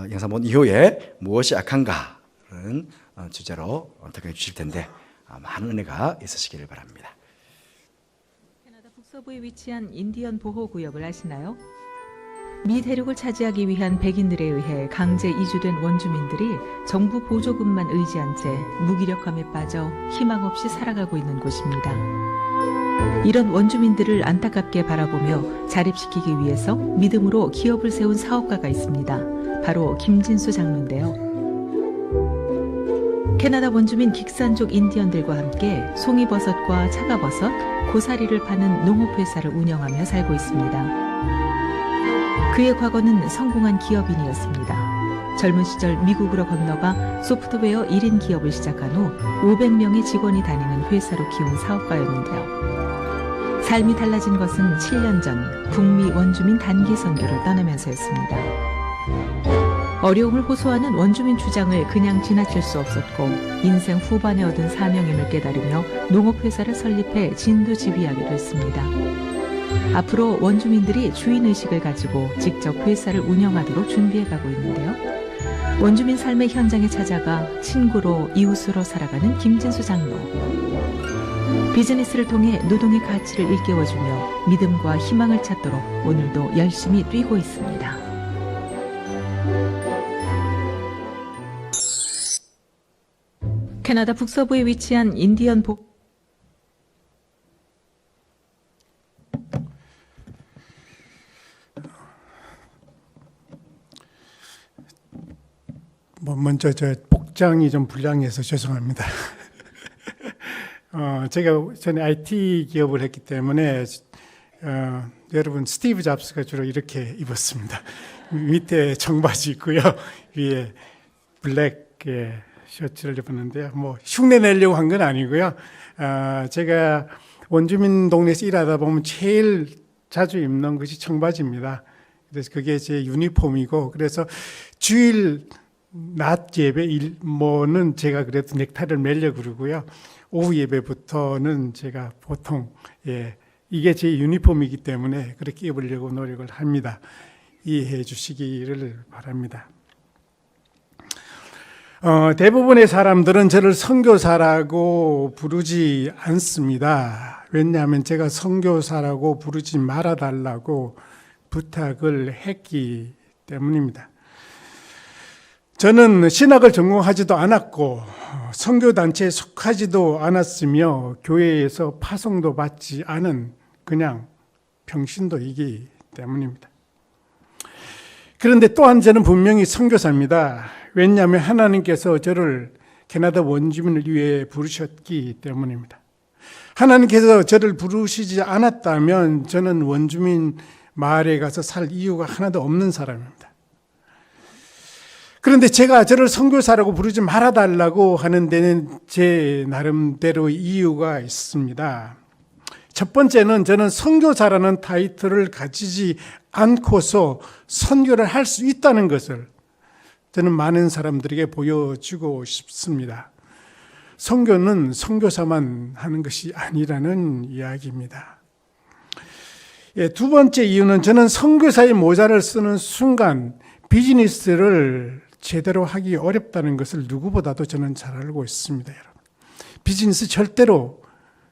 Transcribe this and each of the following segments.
영상 본 이후에 무엇이 악한가라는 주제로 답변해 주실 텐데 많은 은혜가 있으시기를 바랍니다. 캐나다 북서부에 위치한 인디언 보호구역을 아시나요? 미 대륙을 차지하기 위한 백인들에 의해 강제 이주된 원주민들이 정부 보조금만 의지한 채 무기력함에 빠져 희망 없이 살아가고 있는 곳입니다. 이런 원주민들을 안타깝게 바라보며 자립시키기 위해서 믿음으로 기업을 세운 사업가가 있습니다. 바로 김진수 장로인데요. 캐나다 원주민 긱산족 인디언들과 함께 송이버섯과 차가버섯, 고사리를 파는 농업회사를 운영하며 살고 있습니다. 그의 과거는 성공한 기업인이었습니다. 젊은 시절 미국으로 건너가 소프트웨어 1인 기업을 시작한 후 500명의 직원이 다니는 회사로 키운 사업가였는데요. 삶이 달라진 것은 7년 전 북미 원주민 단기 선교를 떠나면서였습니다. 어려움을 호소하는 원주민 주장을 그냥 지나칠 수 없었고 인생 후반에 얻은 사명임을 깨달으며 농업회사를 설립해 진두지휘하게 됐습니다. 앞으로 원주민들이 주인의식을 가지고 직접 회사를 운영하도록 준비해가고 있는데요. 원주민 삶의 현장에 찾아가 친구로 이웃으로 살아가는 김진수 장로. 비즈니스를 통해 노동의 가치를 일깨워주며 믿음과 희망을 찾도록 오늘도 열심히 뛰고 있습니다. 캐나다 북서부에 위치한 인디언 먼저 복장이 좀 불량해서 죄송합니다. 제가 전에 IT 기업을 했기 때문에 여러분 스티브 잡스가 주로 이렇게 입었습니다. 밑에 청바지 있고요, 위에 블랙 셔츠를 입었는데요. 뭐 흉내 내려고 한 건 아니고요. 제가 원주민 동네에서 일하다 보면 제일 자주 입는 것이 청바지입니다. 그래서 그게 제 유니폼이고, 그래서 주일 낮 예배 일모는 제가 그래도 넥타이를 매려고 그러고요. 오후 예배부터는 제가 보통 이게 제 유니폼이기 때문에 그렇게 입으려고 노력을 합니다. 이해해 주시기를 바랍니다. 대부분의 사람들은 저를 선교사라고 부르지 않습니다. 왜냐하면 제가 선교사라고 부르지 말아달라고 부탁을 했기 때문입니다. 저는 신학을 전공하지도 않았고 선교단체에 속하지도 않았으며 교회에서 파송도 받지 않은 그냥 평신도이기 때문입니다. 그런데 또한 저는 분명히 선교사입니다. 왜냐하면 하나님께서 저를 캐나다 원주민을 위해 부르셨기 때문입니다. 하나님께서 저를 부르시지 않았다면 저는 원주민 마을에 가서 살 이유가 하나도 없는 사람입니다. 그런데 제가 저를 선교사라고 부르지 말아달라고 하는 데는 제 나름대로 이유가 있습니다. 첫 번째는 저는 선교사라는 타이틀을 가지지 않고서 선교를 할 수 있다는 것을 저는 많은 사람들에게 보여주고 싶습니다. 선교는 선교사만 하는 것이 아니라는 이야기입니다. 두 번째 이유는 저는 선교사의 모자를 쓰는 순간 비즈니스를 제대로 하기 어렵다는 것을 누구보다도 저는 잘 알고 있습니다. 여러분, 비즈니스 절대로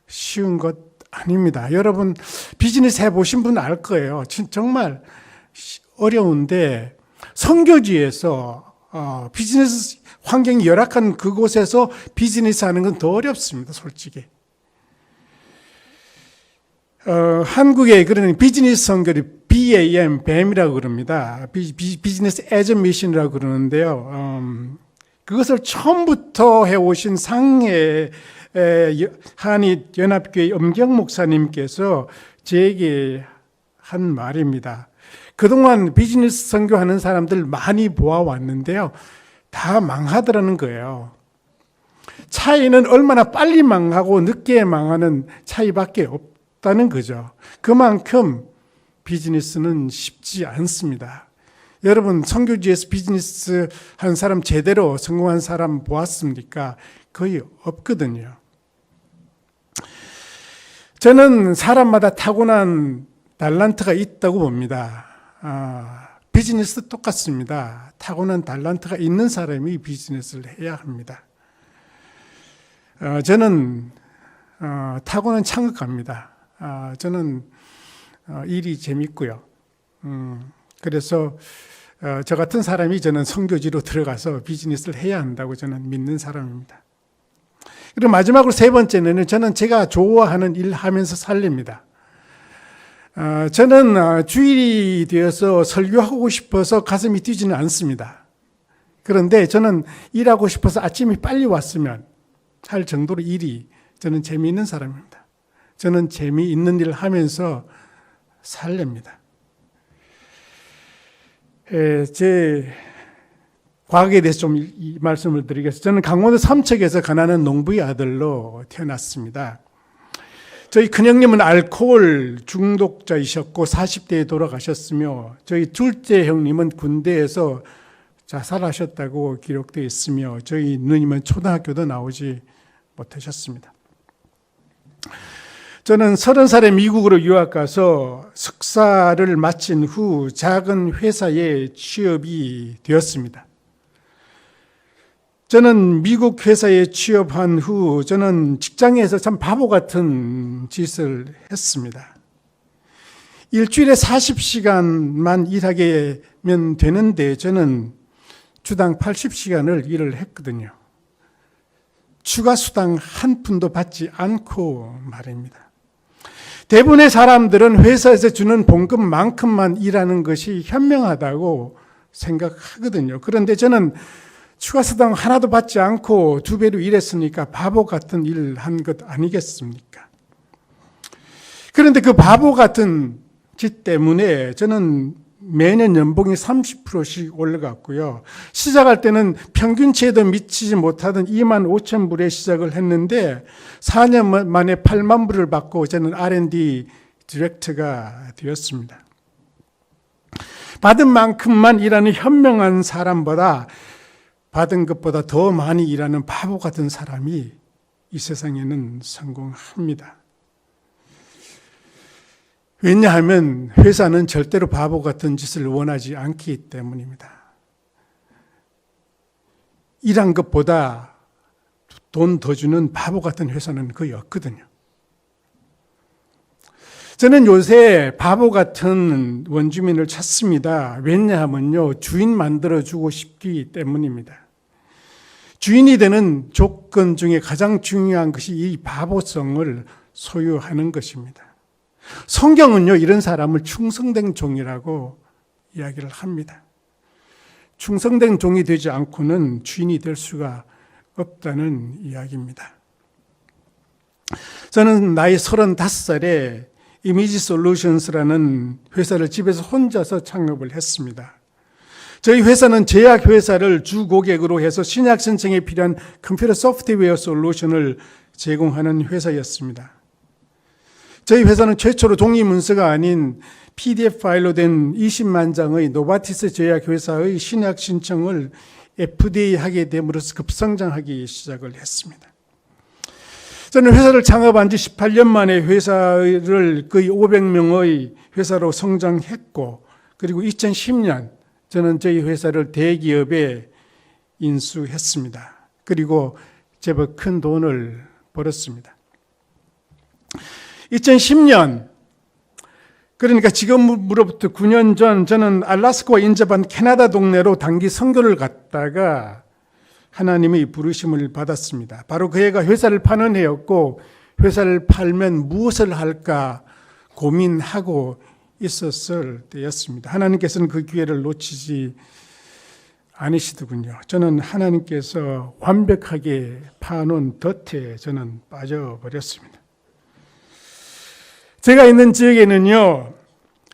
쉬운 것 아닙니다. 여러분 비즈니스 해보신 분 알 거예요. 정말 어려운데 선교지에서 비즈니스 환경이 열악한 그곳에서 비즈니스 하는 건 더 어렵습니다. 솔직히. 한국에 그러는 비즈니스 선교를 BAM, BAM이라고 그럽니다. 비즈니스 애저 미션이라고 그러는데요. 그것을 처음부터 해오신 상해 한인연합교회 엄경 목사님께서 제게 한 말입니다. 그동안 비즈니스 선교하는 사람들 많이 보아왔는데요. 다 망하더라는 거예요. 차이는 얼마나 빨리 망하고 늦게 망하는 차이밖에 없다는 거죠. 그만큼 비즈니스는 쉽지 않습니다. 여러분 선교지에서 비즈니스 한 사람 제대로 성공한 사람 보았습니까? 거의 없거든요. 저는 사람마다 타고난 달란트가 있다고 봅니다. 비즈니스도 똑같습니다. 타고난 달란트가 있는 사람이 비즈니스를 해야 합니다. 저는 타고난 창업가입니다. 저는 일이 재밌고요. 그래서 저 같은 사람이 저는 선교지로 들어가서 비즈니스를 해야 한다고 저는 믿는 사람입니다. 그리고 마지막으로 세 번째는 저는 제가 좋아하는 일 하면서 살립니다. 저는 주일이 되어서 설교하고 싶어서 가슴이 뛰지는 않습니다. 그런데 저는 일하고 싶어서 아침에 빨리 왔으면 할 정도로 일이 저는 재미있는 사람입니다. 저는 재미있는 일을 하면서 살립니다. 제 과거에 대해서 좀 이 말씀을 드리겠습니다. 저는 강원도 삼척에서 가난한 농부의 아들로 태어났습니다. 저희 큰형님은 알코올 중독자이셨고 40대에 돌아가셨으며 저희 둘째 형님은 군대에서 자살하셨다고 기록되어 있으며 저희 누님은 초등학교도 나오지 못하셨습니다. 저는 30살에 미국으로 유학 가서 석사를 마친 후 작은 회사에 취업이 되었습니다. 저는 미국 회사에 취업한 후 저는 직장에서 참 바보 같은 짓을 했습니다. 일주일에 40시간만 일하게면 되는데 저는 주당 80시간을 일을 했거든요. 추가 수당 한 푼도 받지 않고 말입니다. 대부분의 사람들은 회사에서 주는 봉급만큼만 일하는 것이 현명하다고 생각하거든요. 그런데 저는 추가 수당 하나도 받지 않고 2배로 일했으니까 바보 같은 일 한 것 아니겠습니까? 그런데 그 바보 같은 짓 때문에 저는 매년 연봉이 30%씩 올라갔고요. 시작할 때는 평균치에도 미치지 못하던 25,000불에 시작을 했는데 4년 만에 8만 불을 받고 저는 R&D 디렉터가 되었습니다. 받은 만큼만 일하는 현명한 사람보다 받은 것보다 더 많이 일하는 바보 같은 사람이 이 세상에는 성공합니다. 왜냐하면 회사는 절대로 바보 같은 짓을 원하지 않기 때문입니다. 일한 것보다 돈 더 주는 바보 같은 회사는 거의 없거든요. 저는 요새 바보 같은 원주민을 찾습니다. 왜냐하면요, 주인 만들어주고 싶기 때문입니다. 주인이 되는 조건 중에 가장 중요한 것이 이 바보성을 소유하는 것입니다. 성경은요, 이런 사람을 충성된 종이라고 이야기를 합니다. 충성된 종이 되지 않고는 주인이 될 수가 없다는 이야기입니다. 저는 나이 35살에 이미지 솔루션스라는 회사를 집에서 혼자서 창업을 했습니다. 저희 회사는 제약회사를 주 고객으로 해서 신약 신청에 필요한 컴퓨터 소프트웨어 솔루션을 제공하는 회사였습니다. 저희 회사는 최초로 종이 문서가 아닌 PDF 파일로 된 20만 장의 노바티스 제약회사의 신약 신청을 FDA 하게 됨으로써 급성장하기 시작을 했습니다. 저는 회사를 창업한 지 18년 만에 회사를 거의 500명의 회사로 성장했고, 그리고 2010년 저는 저희 회사를 대기업에 인수했습니다. 그리고 제법 큰 돈을 벌었습니다. 2010년, 그러니까 지금으로부터 9년 전 저는 알래스카와 인접한 캐나다 동네로 단기 선교를 갔다가 하나님의 부르심을 받았습니다. 바로 그 해가 회사를 파는 해였고, 회사를 팔면 무엇을 할까 고민하고 있었을 때였습니다. 하나님께서는 그 기회를 놓치지 않으시더군요. 저는 하나님께서 완벽하게 파놓은 덫에 저는 빠져버렸습니다. 제가 있는 지역에는요,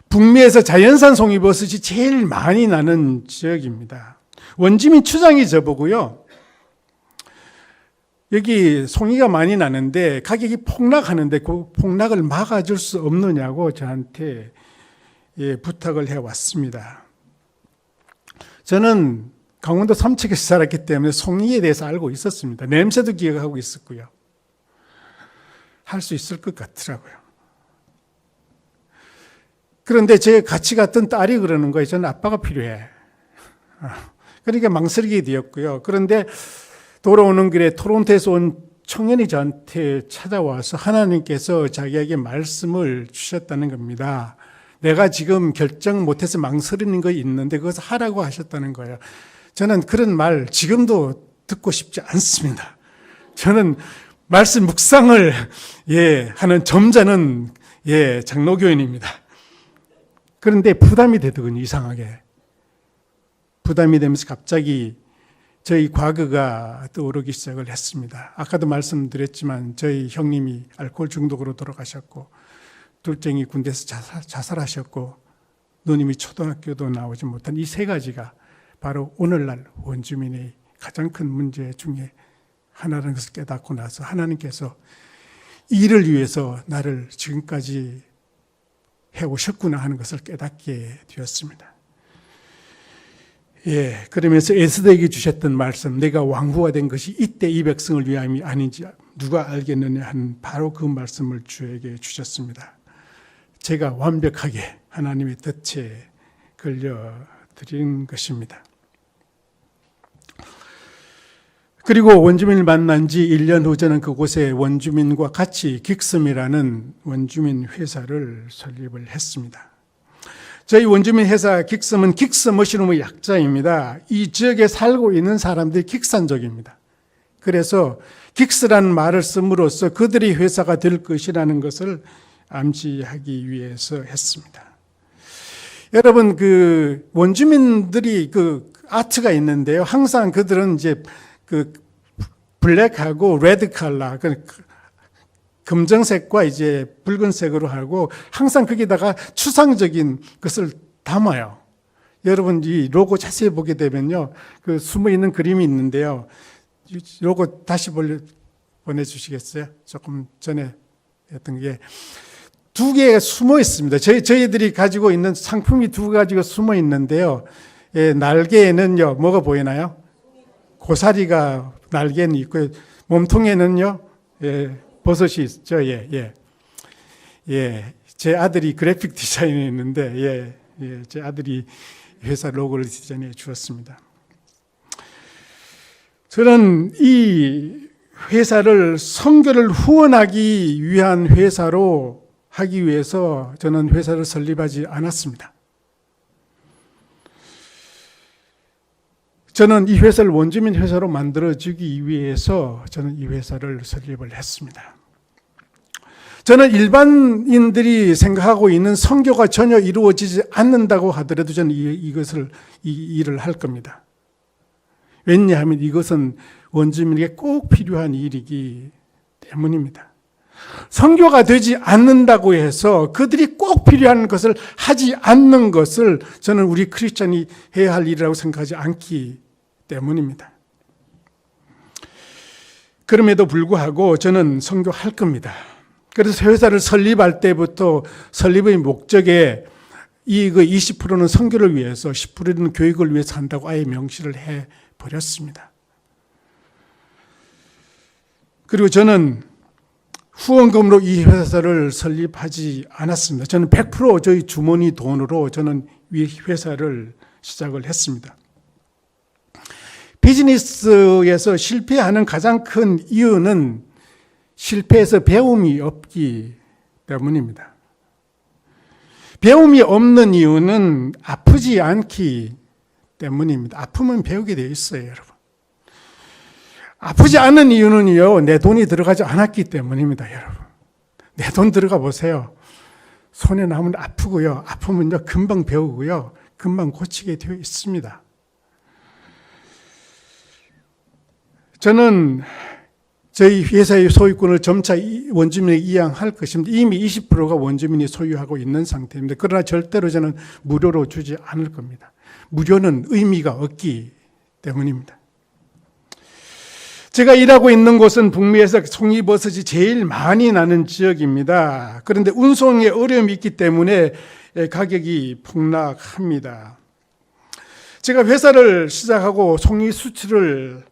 북미에서 자연산 송이버섯이 제일 많이 나는 지역입니다. 원주민 추장이 저보고요, 여기 송이가 많이 나는데 가격이 폭락하는데 그 폭락을 막아줄 수 없느냐고 저한테 부탁을 해왔습니다. 저는 강원도 삼척에서 살았기 때문에 송이에 대해서 알고 있었습니다. 냄새도 기억하고 있었고요. 할 수 있을 것 같더라고요. 그런데 제 같이 갔던 딸이 그러는 거예요. 저는 아빠가 필요해. 그러니까 망설이게 되었고요. 그런데 돌아오는 길에 토론토에서 온 청년이 저한테 찾아와서 하나님께서 자기에게 말씀을 주셨다는 겁니다. 내가 지금 결정 못해서 망설이는 거 있는데 그것을 하라고 하셨다는 거예요. 저는 그런 말 지금도 듣고 싶지 않습니다. 저는 말씀 묵상을 하는 점잖은 장로교인입니다. 그런데 부담이 되더군요. 이상하게 부담이 되면서 갑자기 저희 과거가 떠오르기 시작을 했습니다. 아까도 말씀드렸지만 저희 형님이 알코올 중독으로 돌아가셨고, 둘째이 군대에서 자살하셨고, 누님이 초등학교도 나오지 못한 이 세 가지가 바로 오늘날 원주민의 가장 큰 문제 중에 하나라는 것을 깨닫고 나서 하나님께서 이를 위해서 나를 지금까지 해오셨구나 하는 것을 깨닫게 되었습니다. 그러면서 에스더에게 주셨던 말씀, 내가 왕후가 된 것이 이때 이 백성을 위함이 아닌지 누가 알겠느냐 하는 바로 그 말씀을 주에게 주셨습니다. 제가 완벽하게 하나님의 덫에 걸려드린 것입니다. 그리고 원주민을 만난 지 1년 후 저는 그곳에 원주민과 같이 긱섬이라는 원주민 회사를 설립을 했습니다. 저희 원주민 회사 긱섬은 긱스 머시룸의 약자입니다. 이 지역에 살고 있는 사람들이 긱산족입니다. 그래서 긱스라는 말을 씀으로써 그들의 회사가 될 것이라는 것을 암시하기 위해서 했습니다. 여러분, 그 원주민들이 그 아트가 있는데요. 항상 그들은 이제 그 블랙하고 레드 컬러, 검정색과 이제 붉은색으로 하고 항상 거기다가 추상적인 것을 담아요. 여러분 이 로고 자세히 보게 되면요, 그 숨어 있는 그림이 있는데요. 로고 다시 보내주시겠어요? 조금 전에 했던 게 두 개가 숨어 있습니다. 저희들이 가지고 있는 상품이 두 가지가 숨어 있는데요. 날개에는요, 뭐가 보이나요? 고사리가 날개는 있고요. 몸통에는요, 버섯이 있죠. 제 아들이 그래픽 디자인을 했는데, 제 아들이 회사 로고를 디자인해 주었습니다. 저는 이 회사를 선교를 후원하기 위한 회사로 하기 위해서 저는 회사를 설립하지 않았습니다. 저는 이 회사를 원주민 회사로 만들어주기 위해서 저는 이 회사를 설립을 했습니다. 저는 일반인들이 생각하고 있는 선교가 전혀 이루어지지 않는다고 하더라도 저는 이 일을 할 겁니다. 왜냐하면 이것은 원주민에게 꼭 필요한 일이기 때문입니다. 선교가 되지 않는다고 해서 그들이 꼭 필요한 것을 하지 않는 것을 저는 우리 크리스찬이 해야 할 일이라고 생각하지 않기 때문입니다. 그럼에도 불구하고 저는 선교할 겁니다. 그래서 회사를 설립할 때부터 설립의 목적에 이익의 20%는 선교를 위해서 10%는 교육을 위해서 한다고 아예 명시를 해버렸습니다. 그리고 저는 후원금으로 이 회사를 설립하지 않았습니다. 저는 100% 저희 주머니 돈으로 저는 이 회사를 시작을 했습니다. 비즈니스에서 실패하는 가장 큰 이유는 실패해서 배움이 없기 때문입니다. 배움이 없는 이유는 아프지 않기 때문입니다. 아프면 배우게 되어 있어요, 여러분. 아프지 않은 이유는요, 내 돈이 들어가지 않았기 때문입니다, 여러분. 내 돈 들어가 보세요. 손에 나면 아프고요. 아프면요, 금방 배우고요. 금방 고치게 되어 있습니다. 저는 저희 회사의 소유권을 점차 원주민에게 이양할 것입니다. 이미 20%가 원주민이 소유하고 있는 상태입니다. 그러나 절대로 저는 무료로 주지 않을 겁니다. 무료는 의미가 없기 때문입니다. 제가 일하고 있는 곳은 북미에서 송이버섯이 제일 많이 나는 지역입니다. 그런데 운송에 어려움이 있기 때문에 가격이 폭락합니다. 제가 회사를 시작하고 송이 수출을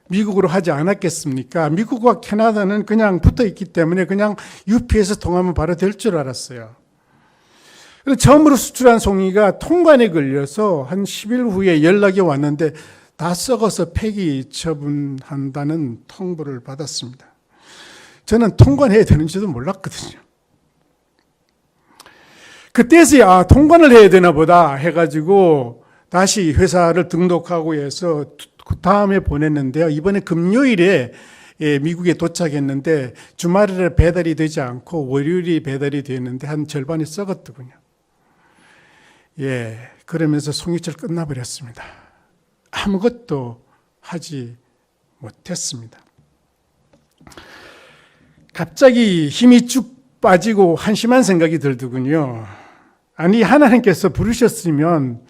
미국으로 하지 않았겠습니까? 미국과 캐나다는 그냥 붙어 있기 때문에 그냥 UPS 통하면 바로 될 줄 알았어요. 그래서 처음으로 수출한 송이가 통관에 걸려서 한 10일 후에 연락이 왔는데 다 썩어서 폐기 처분한다는 통보를 받았습니다. 저는 통관해야 되는지도 몰랐거든요. 그때서야 통관을 해야 되나 보다 해가지고 다시 회사를 등록하고 해서 그 다음에 보냈는데요. 이번에 금요일에 미국에 도착했는데 주말에 배달이 되지 않고 월요일이 배달이 됐는데 한 절반이 썩었더군요. 예, 그러면서 송이철 끝나버렸습니다. 아무것도 하지 못했습니다. 갑자기 힘이 쭉 빠지고 한심한 생각이 들더군요. 아니, 하나님께서 부르셨으면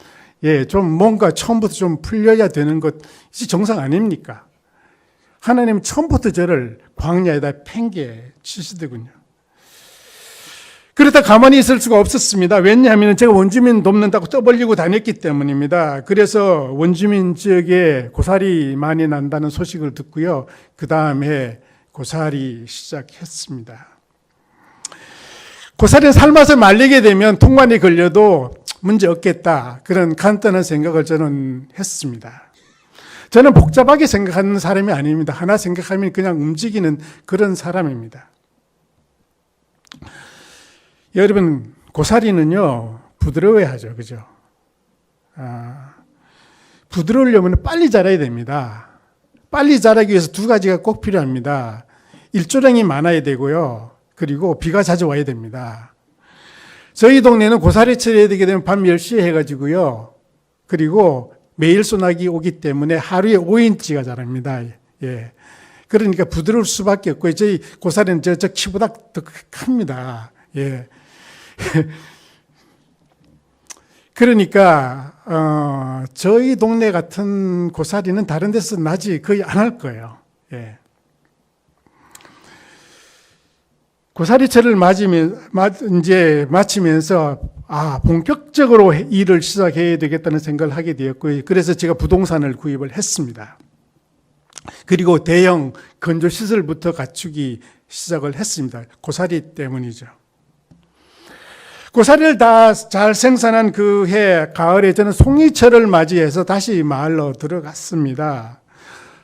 좀 뭔가 처음부터 좀 풀려야 되는 것이 정상 아닙니까? 하나님 처음부터 저를 광야에다 팽개 치시더군요. 그러다 가만히 있을 수가 없었습니다. 왜냐하면 제가 원주민 돕는다고 떠벌리고 다녔기 때문입니다. 그래서 원주민 지역에 고살이 많이 난다는 소식을 듣고요. 그 다음에 고살이 시작했습니다. 고사리는 삶아서 말리게 되면 통관이 걸려도 문제 없겠다. 그런 간단한 생각을 저는 했습니다. 저는 복잡하게 생각하는 사람이 아닙니다. 하나 생각하면 그냥 움직이는 그런 사람입니다. 여러분, 고사리는요, 부드러워야 하죠. 그죠? 부드러우려면 빨리 자라야 됩니다. 빨리 자라기 위해서 두 가지가 꼭 필요합니다. 일조량이 많아야 되고요. 그리고 비가 자주 와야 됩니다. 저희 동네는 고사리 처리해야 되게 되면 밤 10시에 해가지고요. 그리고 매일 소나기 오기 때문에 하루에 5인치가 자랍니다. 예. 그러니까 부드러울 수밖에 없고, 저희 고사리는 저 키보다 더 큽니다. 예. 그러니까, 저희 동네 같은 고사리는 다른 데서 나지 거의 안 할 거예요. 예. 고사리철을 마치면서 본격적으로 일을 시작해야 되겠다는 생각을 하게 되었고요. 그래서 제가 부동산을 구입을 했습니다. 그리고 대형 건조시설부터 갖추기 시작을 했습니다. 고사리 때문이죠. 고사리를 다 잘 생산한 그 해 가을에 저는 송이철을 맞이해서 다시 마을로 들어갔습니다.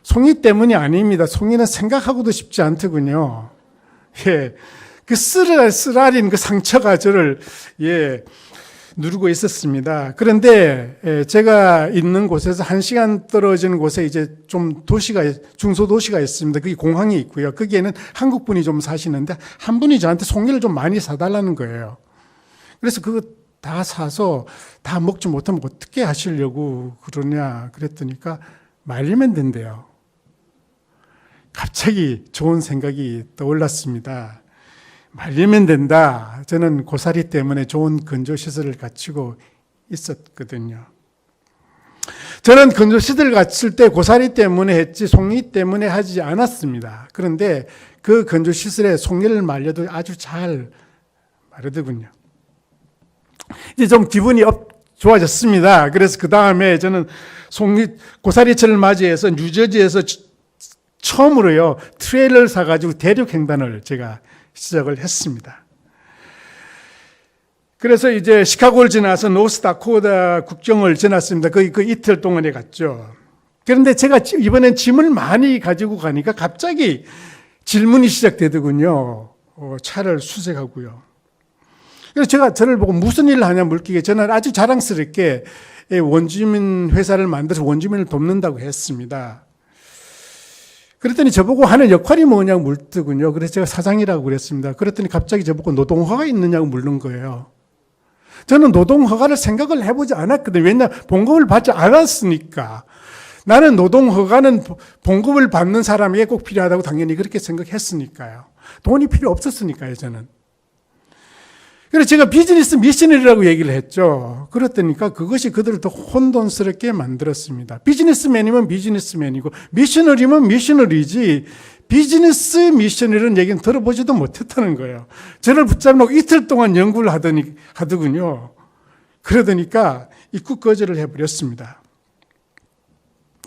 송이 때문이 아닙니다. 송이는 생각하고도 싶지 않더군요. 예, 그 쓰라린 그 상처가 저를 누르고 있었습니다. 그런데 제가 있는 곳에서 1시간 떨어진 곳에 이제 좀 중소도시가 있습니다. 거기 공항이 있고요. 거기에는 한국 분이 좀 사시는데 한 분이 저한테 송이를 좀 많이 사달라는 거예요. 그래서 그거 다 사서 다 먹지 못하면 어떻게 하시려고 그러냐 그랬더니까 말리면 된대요. 갑자기 좋은 생각이 떠올랐습니다. 말리면 된다. 저는 고사리 때문에 좋은 건조시설을 갖추고 있었거든요. 저는 건조시설을 갖출 때 고사리 때문에 했지 송이 때문에 하지 않았습니다. 그런데 그 건조시설에 송이를 말려도 아주 잘 마르더군요. 이제 좀 기분이 좋아졌습니다. 그래서 그 다음에 저는 고사리철을 맞이해서 뉴저지에서 처음으로요, 트레일러를 사가지고 대륙 횡단을 제가 시작을 했습니다. 그래서 이제 시카고를 지나서 노스다코다 국경을 지났습니다. 그 이틀 동안에 갔죠. 그런데 제가 이번엔 짐을 많이 가지고 가니까 갑자기 질문이 시작되더군요. 차를 수색하고요. 그래서 제가 저를 보고 무슨 일을 하냐 물기에 저는 아주 자랑스럽게 원주민 회사를 만들어서 원주민을 돕는다고 했습니다. 그랬더니 저보고 하는 역할이 뭐냐고 묻더군요. 그래서 제가 사장이라고 그랬습니다. 그랬더니 갑자기 저보고 노동허가 있느냐고 묻는 거예요. 저는 노동허가를 생각을 해보지 않았거든요. 왜냐하면 봉급을 받지 않았으니까. 나는 노동허가는 봉급을 받는 사람에게 꼭 필요하다고 당연히 그렇게 생각했으니까요. 돈이 필요 없었으니까요, 저는. 그래서 제가 비즈니스 미셔너리라고 얘기를 했죠. 그랬더니까 그것이 그들을 더 혼돈스럽게 만들었습니다. 비즈니스맨이면 비즈니스맨이고 미셔너리면 미셔너리지 비즈니스 미셔너리라는 얘기는 들어보지도 못했다는 거예요. 저를 붙잡고 이틀 동안 연구를 하더군요. 그러더니까 입국 거절을 해버렸습니다.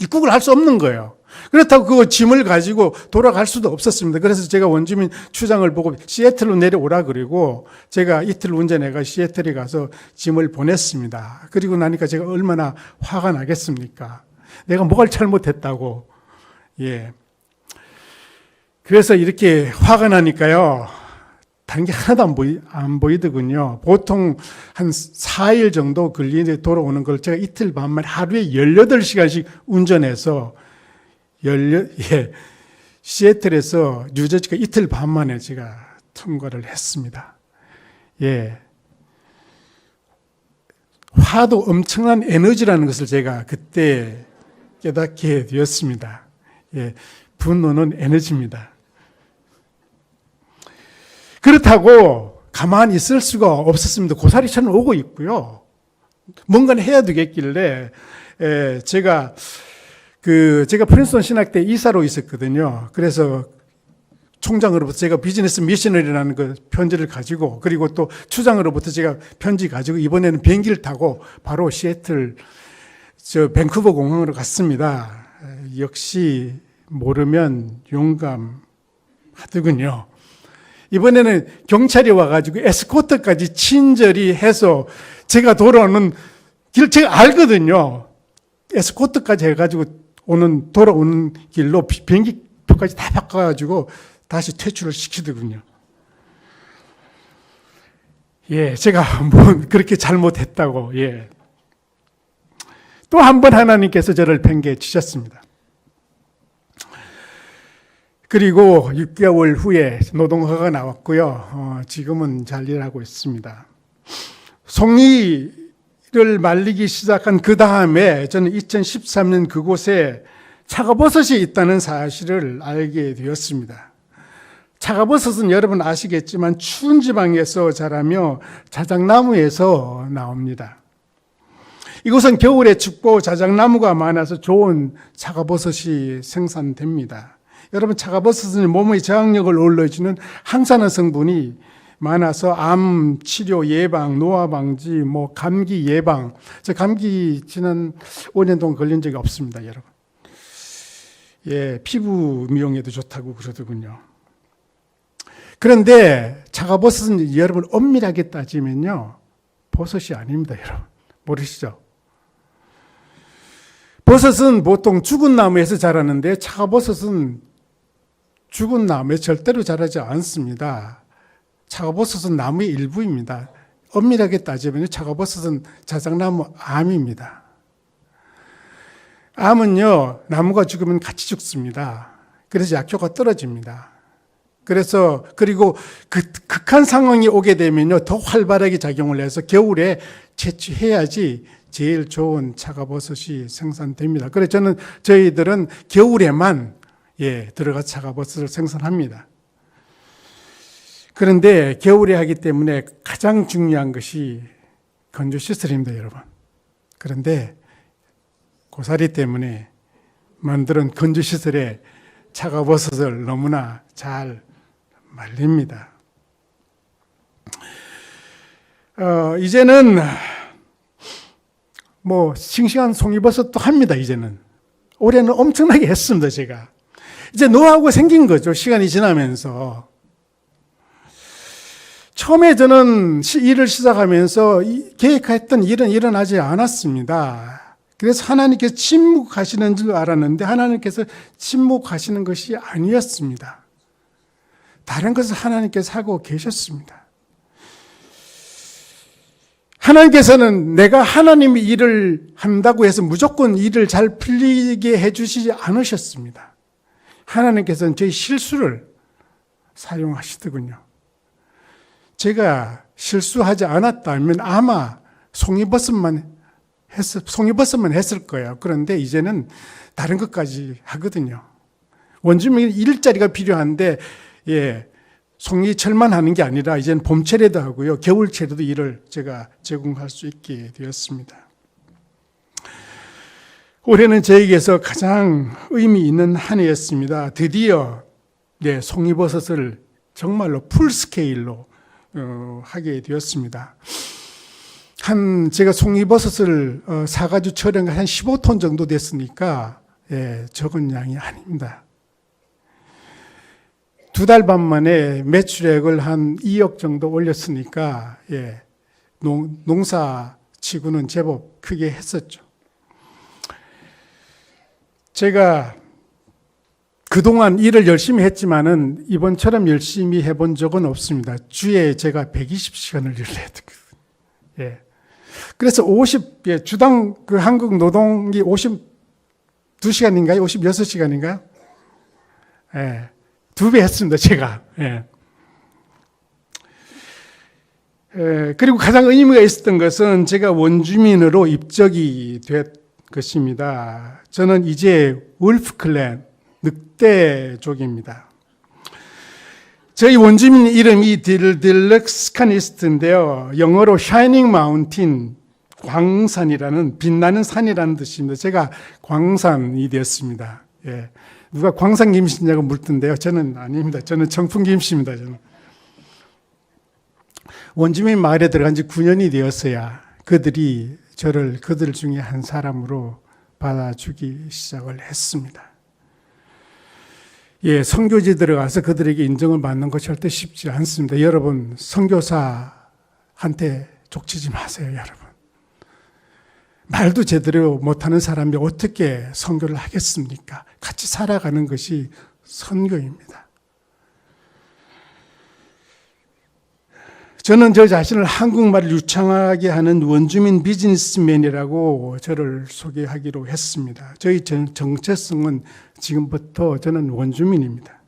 입국을 할 수 없는 거예요. 그렇다고 그 짐을 가지고 돌아갈 수도 없었습니다. 그래서 제가 원주민 추장을 보고 시애틀로 내려오라 그리고 제가 이틀 운전해가 시애틀에 가서 짐을 보냈습니다. 그리고 나니까 제가 얼마나 화가 나겠습니까? 내가 뭘 잘못했다고. 예. 그래서 이렇게 화가 나니까요. 다른 게 하나도 안 보이더군요. 보통 한 4일 정도 걸리는데 돌아오는 걸 제가 이틀 반 만에 하루에 18시간씩 운전해서 시애틀에서 뉴저지가 이틀 반 만에 제가 통과를 했습니다. 예. 화도 엄청난 에너지라는 것을 제가 그때 깨닫게 되었습니다. 예. 분노는 에너지입니다. 그렇다고 가만히 있을 수가 없었습니다. 고사리 저는 오고 있고요. 뭔가는 해야 되겠길래 제가 프린스턴 신학대 이사로 있었거든요. 그래서 총장으로부터 제가 비즈니스 미셔너리라는 그 편지를 가지고 그리고 또 추장으로부터 제가 편지 가지고 이번에는 비행기를 타고 바로 시애틀 밴쿠버 공항으로 갔습니다. 역시 모르면 용감하더군요. 이번에는 경찰이 와가지고 에스코트까지 친절히 해서 제가 돌아오는 길 제가 알거든요. 에스코트까지 해가지고 돌아오는 길로 비행기 표까지 다 바꿔가지고 다시 퇴출을 시키더군요. 예, 제가 뭐 그렇게 잘못했다고, 예. 또 한 번 하나님께서 저를 팽개해 주셨습니다. 그리고 6개월 후에 노동허가가 나왔고요. 지금은 잘 일하고 있습니다. 송이를 말리기 시작한 그 다음에 저는 2013년 그곳에 차가버섯이 있다는 사실을 알게 되었습니다. 차가버섯은 여러분 아시겠지만 추운 지방에서 자라며 자작나무에서 나옵니다. 이곳은 겨울에 춥고 자작나무가 많아서 좋은 차가버섯이 생산됩니다. 여러분 차가버섯은 몸의 저항력을 올려주는 항산화 성분이 많아서 암 치료 예방, 노화 방지, 감기 예방. 저 감기 지난 5년 동안 걸린 적이 없습니다, 여러분. 예, 피부 미용에도 좋다고 그러더군요. 그런데 차가버섯은 여러분 엄밀하게 따지면요, 버섯이 아닙니다, 여러분. 모르시죠? 버섯은 보통 죽은 나무에서 자라는데 차가버섯은 죽은 나무에 절대로 자라지 않습니다. 차가버섯은 나무의 일부입니다. 엄밀하게 따지면 차가버섯은 자작나무 암입니다. 암은요, 나무가 죽으면 같이 죽습니다. 그래서 약효가 떨어집니다. 그리고 극한 상황이 오게 되면요, 더 활발하게 작용을 해서 겨울에 채취해야지 제일 좋은 차가버섯이 생산됩니다. 그래서 저희들은 겨울에만 들어가 차가버섯을 생산합니다. 그런데 겨울에 하기 때문에 가장 중요한 것이 건조시설입니다, 여러분. 그런데 고사리 때문에 만드는 건조시설에 차가버섯을 너무나 잘 말립니다. 이제는 싱싱한 송이버섯도 합니다, 이제는. 올해는 엄청나게 했습니다, 제가. 이제 노하우가 생긴 거죠, 시간이 지나면서. 처음에 저는 일을 시작하면서 계획했던 일은 일어나지 않았습니다. 그래서 하나님께서 침묵하시는 줄 알았는데 하나님께서 침묵하시는 것이 아니었습니다. 다른 것을 하나님께서 하고 계셨습니다. 하나님께서는 내가 하나님의 일을 한다고 해서 무조건 일을 잘 풀리게 해주시지 않으셨습니다. 하나님께서는 저희 실수를 사용하시더군요. 제가 실수하지 않았다면 아마 송이버섯만 했을 거예요. 그런데 이제는 다른 것까지 하거든요. 원주민 일자리가 필요한데, 송이철만 하는 게 아니라 이제는 봄철에도 하고요, 겨울철에도 일을 제가 제공할 수 있게 되었습니다. 올해는 저에게서 가장 의미 있는 한 해였습니다. 드디어 송이버섯을 정말로 풀스케일로 하게 되었습니다. 제가 송이버섯을 사가지고 처리한 게 한 15톤 정도 됐으니까 적은 양이 아닙니다. 2달 반 만에 매출액을 한 2억 정도 올렸으니까 농사 치고는 제법 크게 했었죠. 제가 그동안 일을 열심히 했지만은 이번처럼 열심히 해본 적은 없습니다. 주에 제가 120시간을 일을 했거든요. 그래서 주당 그 한국 노동이 52시간인가요? 56시간인가요? 2배 했습니다, 제가. 그리고 가장 의미가 있었던 것은 제가 원주민으로 입적이 된 것입니다. 저는 이제 울프 클랜, 늑대족입니다. 저희 원주민 이름이 딜럭스카니스트인데요. 영어로 샤이닝 마운틴, 광산이라는, 빛나는 산이라는 뜻입니다. 제가 광산이 되었습니다. 누가 광산 김씨냐고 묻던데요. 저는 아닙니다. 저는 청풍 김씨입니다. 저는. 원주민 마을에 들어간 지 9년이 되었어야 그들이 저를 그들 중에 한 사람으로 받아주기 시작을 했습니다. 선교지 들어가서 그들에게 인정을 받는 것이 절대 쉽지 않습니다. 여러분, 선교사한테 족치지 마세요, 여러분. 말도 제대로 못하는 사람이 어떻게 선교를 하겠습니까? 같이 살아가는 것이 선교입니다. 저는 저 자신을 한국말을 유창하게 하는 원주민 비즈니스맨이라고 저를 소개하기로 했습니다. 저희 정체성은 지금부터 저는 원주민입니다.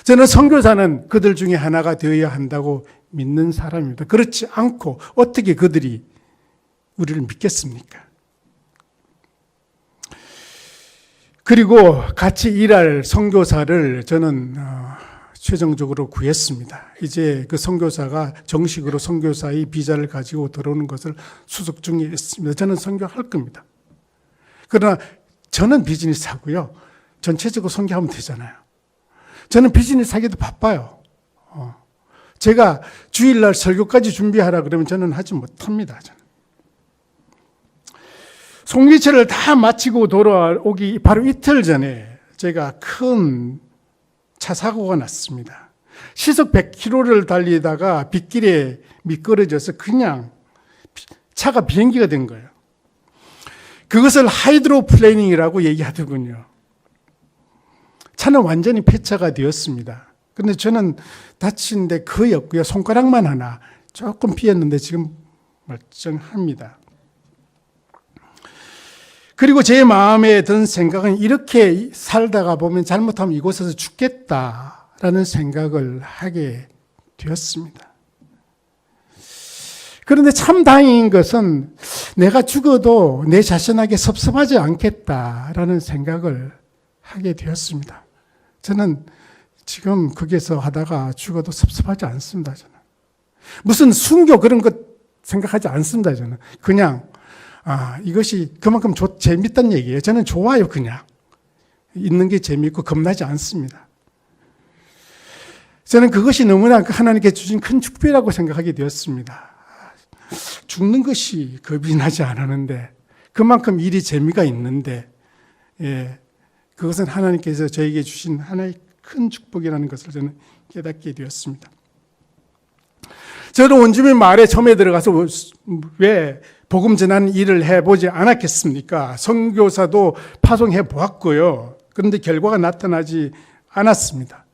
저는 선교사는 그들 중에 하나가 되어야 한다고 믿는 사람입니다. 그렇지 않고 어떻게 그들이 우리를 믿겠습니까? 그리고 같이 일할 선교사를 저는 최종적으로 구했습니다. 이제 그 선교사가 정식으로 선교사의 비자를 가지고 들어오는 것을 수속 중에 있습니다. 저는 선교할 겁니다. 그러나 저는 비즈니스 하고요. 전체적으로 선교하면 되잖아요. 저는 비즈니스 하기도 바빠요. 제가 주일날 설교까지 준비하라 그러면 저는 하지 못합니다. 저는. 송리철을 다 마치고 돌아오기 바로 이틀 전에 제가 큰 차 사고가 났습니다. 시속 100km를 달리다가 빗길에 미끄러져서 그냥 차가 비행기가 된 거예요. 그것을 하이드로플레이닝이라고 얘기하더군요. 차는 완전히 폐차가 되었습니다. 그런데 저는 다친 데 거의 없고요. 손가락만 하나 조금 피었는데 지금 멀쩡합니다. 그리고 제 마음에 든 생각은 이렇게 살다가 보면 잘못하면 이곳에서 죽겠다라는 생각을 하게 되었습니다. 그런데 참 다행인 것은 내가 죽어도 내 자신에게 섭섭하지 않겠다라는 생각을 하게 되었습니다. 저는 지금 거기에서 하다가 죽어도 섭섭하지 않습니다. 저는 무슨 순교 그런 것 생각하지 않습니다. 저는 그냥 이것이 그만큼 재밌다는 얘기예요. 저는 좋아요, 그냥. 있는 게 재밌고 겁나지 않습니다. 저는 그것이 너무나 하나님께 주신 큰 축복이라고 생각하게 되었습니다. 죽는 것이 겁이 나지 않았는데, 그만큼 일이 재미가 있는데, 그것은 하나님께서 저에게 주신 하나의 큰 축복이라는 것을 저는 깨닫게 되었습니다. 저도 원주민 마을에 처음에 들어가서 왜 복음 전하는 일을 해보지 않았겠습니까? 선교사도 파송해 보았고요. 그런데 결과가 나타나지 않았습니다.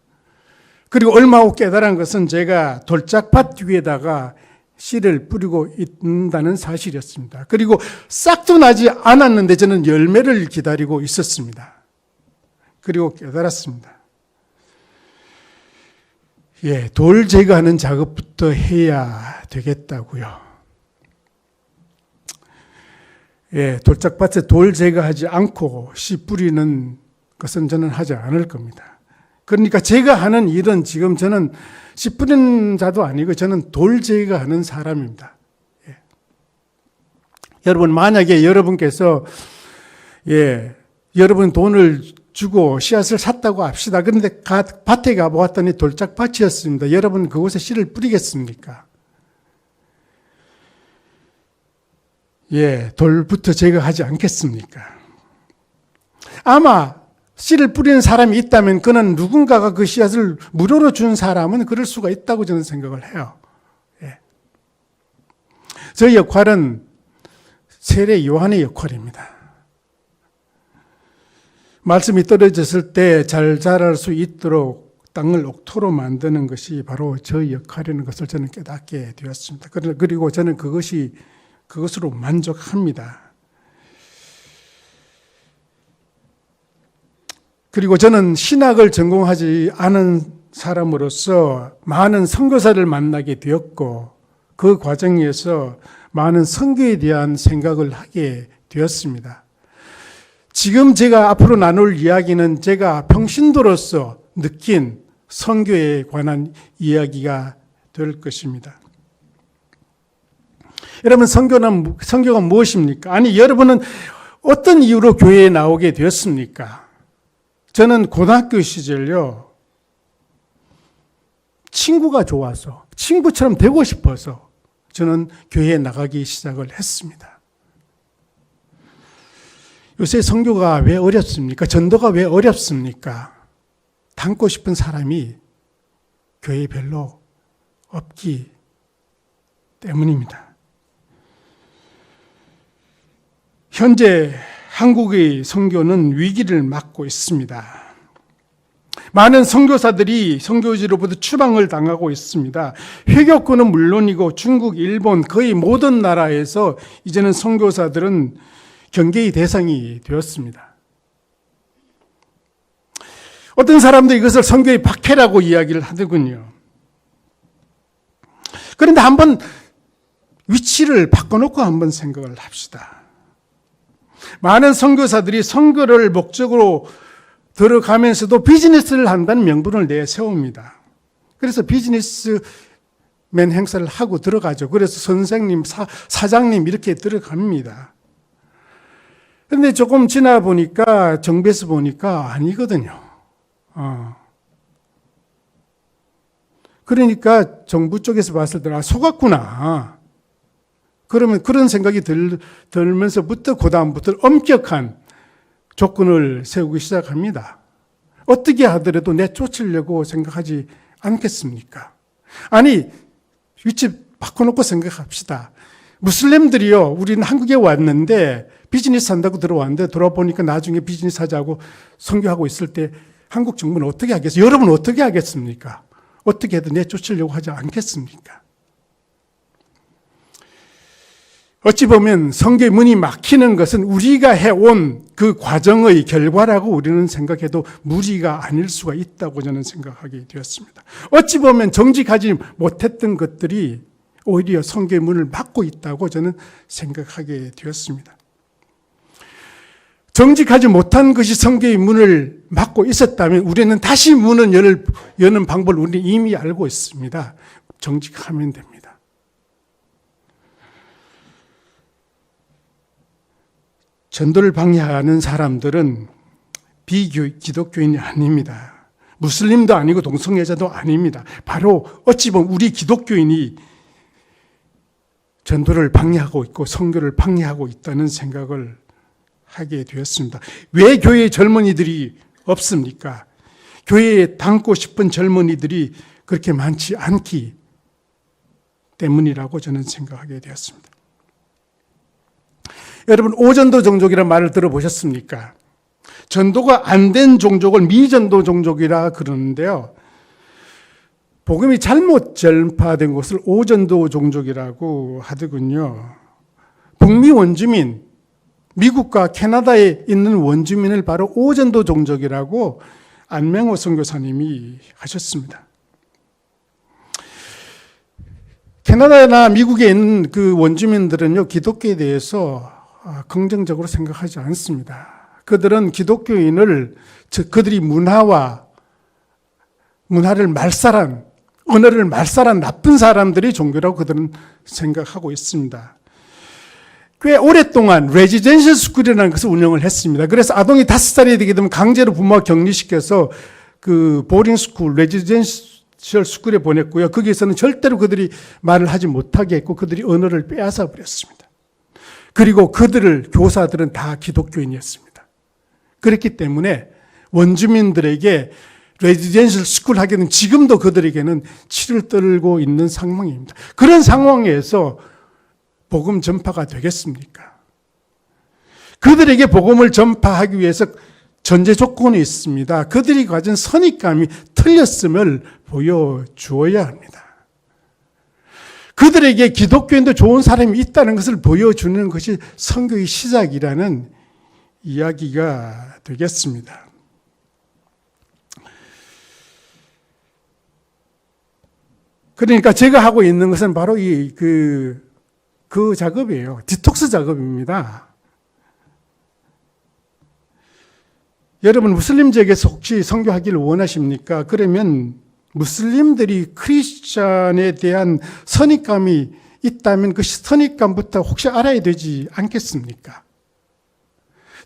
그리고 얼마 후 깨달은 것은 제가 돌짝밭 위에다가 씨를 뿌리고 있다는 사실이었습니다. 그리고 싹도 나지 않았는데 저는 열매를 기다리고 있었습니다. 그리고 깨달았습니다. 돌 제거하는 작업부터 해야 되겠다고요. 돌짝밭에 돌 제거하지 않고 씨 뿌리는 것은 저는 하지 않을 겁니다. 그러니까 제가 하는 일은 지금 저는 씨 뿌리는 자도 아니고 저는 돌 제거하는 사람입니다. 여러분, 만약에 여러분께서 여러분 돈을 주고 씨앗을 샀다고 합시다. 그런데 밭에 가보았더니 돌짝밭이었습니다. 여러분 그곳에 씨를 뿌리겠습니까? 돌부터 제거하지 않겠습니까? 아마 씨를 뿌리는 사람이 있다면 그는 누군가가 그 씨앗을 무료로 준 사람은 그럴 수가 있다고 저는 생각을 해요. 예. 저희 역할은 세례 요한의 역할입니다. 말씀이 떨어졌을 때 잘 자랄 수 있도록 땅을 옥토로 만드는 것이 바로 저희 역할이라는 것을 저는 깨닫게 되었습니다. 그리고 저는 그것으로 만족합니다. 그리고 저는 신학을 전공하지 않은 사람으로서 많은 선교사를 만나게 되었고 그 과정에서 많은 선교에 대한 생각을 하게 되었습니다. 지금 제가 앞으로 나눌 이야기는 제가 평신도로서 느낀 선교에 관한 이야기가 될 것입니다. 여러분, 선교가 무엇입니까? 아니, 여러분은 어떤 이유로 교회에 나오게 되었습니까? 저는 고등학교 시절요, 친구가 좋아서, 친구처럼 되고 싶어서 저는 교회에 나가기 시작을 했습니다. 요새 선교가 왜 어렵습니까? 전도가 왜 어렵습니까? 닮고 싶은 사람이 교회에 별로 없기 때문입니다. 현재 한국의 선교는 위기를 맞고 있습니다. 많은 선교사들이 선교지로부터 추방을 당하고 있습니다. 회교권은 물론이고 중국, 일본 거의 모든 나라에서 이제는 선교사들은 경계의 대상이 되었습니다. 어떤 사람들이 이것을 선교의 박해라고 이야기를 하더군요. 그런데 한번 위치를 바꿔놓고 한번 생각을 합시다. 많은 선교사들이 선교를 목적으로 들어가면서도 비즈니스를 한다는 명분을 내세웁니다. 그래서 비즈니스맨 행사를 하고 들어가죠. 그래서 선생님, 사장님 이렇게 들어갑니다. 그런데 조금 지나 보니까 정부에서 보니까 아니거든요. 그러니까 정부 쪽에서 봤을 때 속았구나. 그러면 그런 생각이 들면서부터 그다음부터 엄격한 조건을 세우기 시작합니다. 어떻게 하더라도 내쫓으려고 생각하지 않겠습니까? 아니, 위치 바꿔놓고 생각합시다. 무슬림들이요, 우리는 한국에 왔는데 비즈니스 한다고 들어왔는데 돌아보니까 나중에 비즈니스 하자고 선교하고 있을 때 한국 정부는 어떻게 하겠어요? 여러분 어떻게 하겠습니까? 어떻게 해도 내쫓으려고 하지 않겠습니까? 어찌 보면 선교의 문이 막히는 것은 우리가 해온 그 과정의 결과라고 우리는 생각해도 무리가 아닐 수가 있다고 저는 생각하게 되었습니다. 어찌 보면 정직하지 못했던 것들이 오히려 선교의 문을 막고 있다고 저는 생각하게 되었습니다. 정직하지 못한 것이 선교의 문을 막고 있었다면 우리는 다시 문을 여는 방법을 우리는 이미 알고 있습니다. 정직하면 됩니다. 전도를 방해하는 사람들은 비기독교인이 아닙니다. 무슬림도 아니고 동성애자도 아닙니다. 바로 어찌 보면 우리 기독교인이 전도를 방해하고 있고 선교를 방해하고 있다는 생각을 하게 되었습니다. 왜 교회에 젊은이들이 없습니까? 교회에 담고 싶은 젊은이들이 그렇게 많지 않기 때문이라고 저는 생각하게 되었습니다. 여러분, 오전도 종족이라는 말을 들어보셨습니까? 전도가 안 된 종족을 미전도 종족이라 그러는데요. 복음이 잘못 전파된 것을 오전도 종족이라고 하더군요. 북미 원주민, 미국과 캐나다에 있는 원주민을 바로 오전도 종족이라고 안명호 선교사님이 하셨습니다. 캐나다나 미국에 있는 그 원주민들은요, 기독교에 대해서 긍정적으로 생각하지 않습니다. 그들은 기독교인을, 즉 그들이 문화를 말살한, 언어를 말살한 나쁜 사람들이 종교라고 그들은 생각하고 있습니다. 꽤 오랫동안 레지던셜 스쿨이라는 것을 운영을 했습니다. 그래서 아동이 5살이 되게 되면 강제로 부모가 격리시켜서 그 보딩 스쿨, 레지던셜 스쿨에 보냈고요. 거기에서는 절대로 그들이 말을 하지 못하게 했고 그들이 언어를 빼앗아 버렸습니다. 그리고 교사들은 다 기독교인이었습니다. 그렇기 때문에 원주민들에게 레지던셜 스쿨 하기는 지금도 그들에게는 치를 떨고 있는 상황입니다. 그런 상황에서 복음 전파가 되겠습니까? 그들에게 복음을 전파하기 위해서 전제 조건이 있습니다. 그들이 가진 선입감이 틀렸음을 보여주어야 합니다. 그들에게 기독교인도 좋은 사람이 있다는 것을 보여주는 것이 선교의 시작이라는 이야기가 되겠습니다. 그러니까 제가 하고 있는 것은 바로 그 작업이에요. 디톡스 작업입니다. 여러분 무슬림 지역에서 혹시 선교하기를 원하십니까? 그러면 무슬림들이 크리스찬에 대한 선입감이 있다면 그 선입감부터 혹시 알아야 되지 않겠습니까?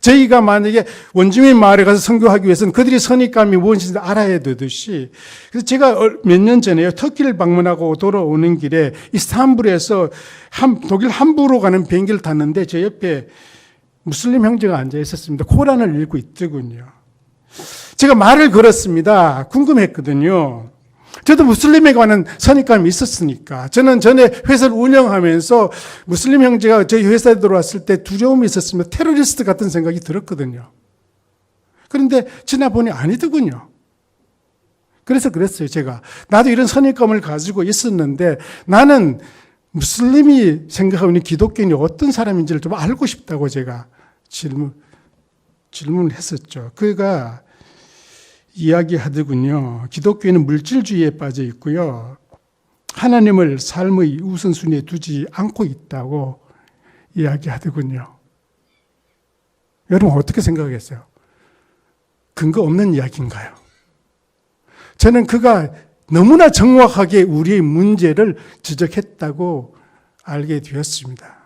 저희가 만약에 원주민 마을에 가서 선교하기 위해서는 그들이 선입감이 무엇인지 알아야 되듯이, 그래서 제가 몇 년 전에요, 터키를 방문하고 돌아오는 길에 이스탄불에서 독일 함부르로 가는 비행기를 탔는데 제 옆에 무슬림 형제가 앉아 있었습니다. 코란을 읽고 있더군요. 제가 말을 걸었습니다. 궁금했거든요. 저도 무슬림에 관한 선입감이 있었으니까. 저는 전에 회사를 운영하면서 무슬림 형제가 저희 회사에 들어왔을 때 두려움이 있었습니다. 테러리스트 같은 생각이 들었거든요. 그런데 지나보니 아니더군요. 그래서 그랬어요, 제가. 나도 이런 선입감을 가지고 있었는데 나는 무슬림이 생각하는 기독교인이 어떤 사람인지를 좀 알고 싶다고 제가 질문을 했었죠. 그가 이야기하더군요. 기독교인은 물질주의에 빠져 있고요. 하나님을 삶의 우선순위에 두지 않고 있다고 이야기하더군요. 여러분 어떻게 생각하겠어요? 근거 없는 이야기인가요? 저는 그가 너무나 정확하게 우리의 문제를 지적했다고 알게 되었습니다.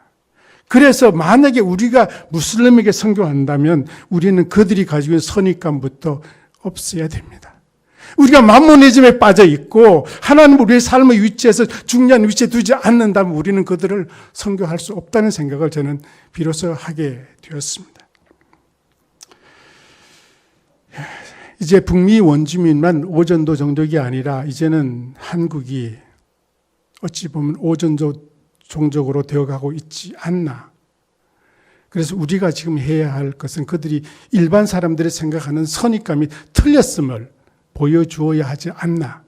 그래서 만약에 우리가 무슬림에게 선교한다면 우리는 그들이 가지고 있는 선입감부터 없어야 됩니다. 우리가 만모니즘에 빠져 있고 하나님 우리의 삶의 위치에서 중요한 위치에 두지 않는다면 우리는 그들을 선교할 수 없다는 생각을 저는 비로소 하게 되었습니다. 이제 북미 원주민만 오전도 종족이 아니라 이제는 한국이 어찌 보면 오전도 종족으로 되어가고 있지 않나. 그래서 우리가 지금 해야 할 것은 그들이 일반 사람들이 생각하는 선입감이 틀렸음을 보여주어야 하지 않나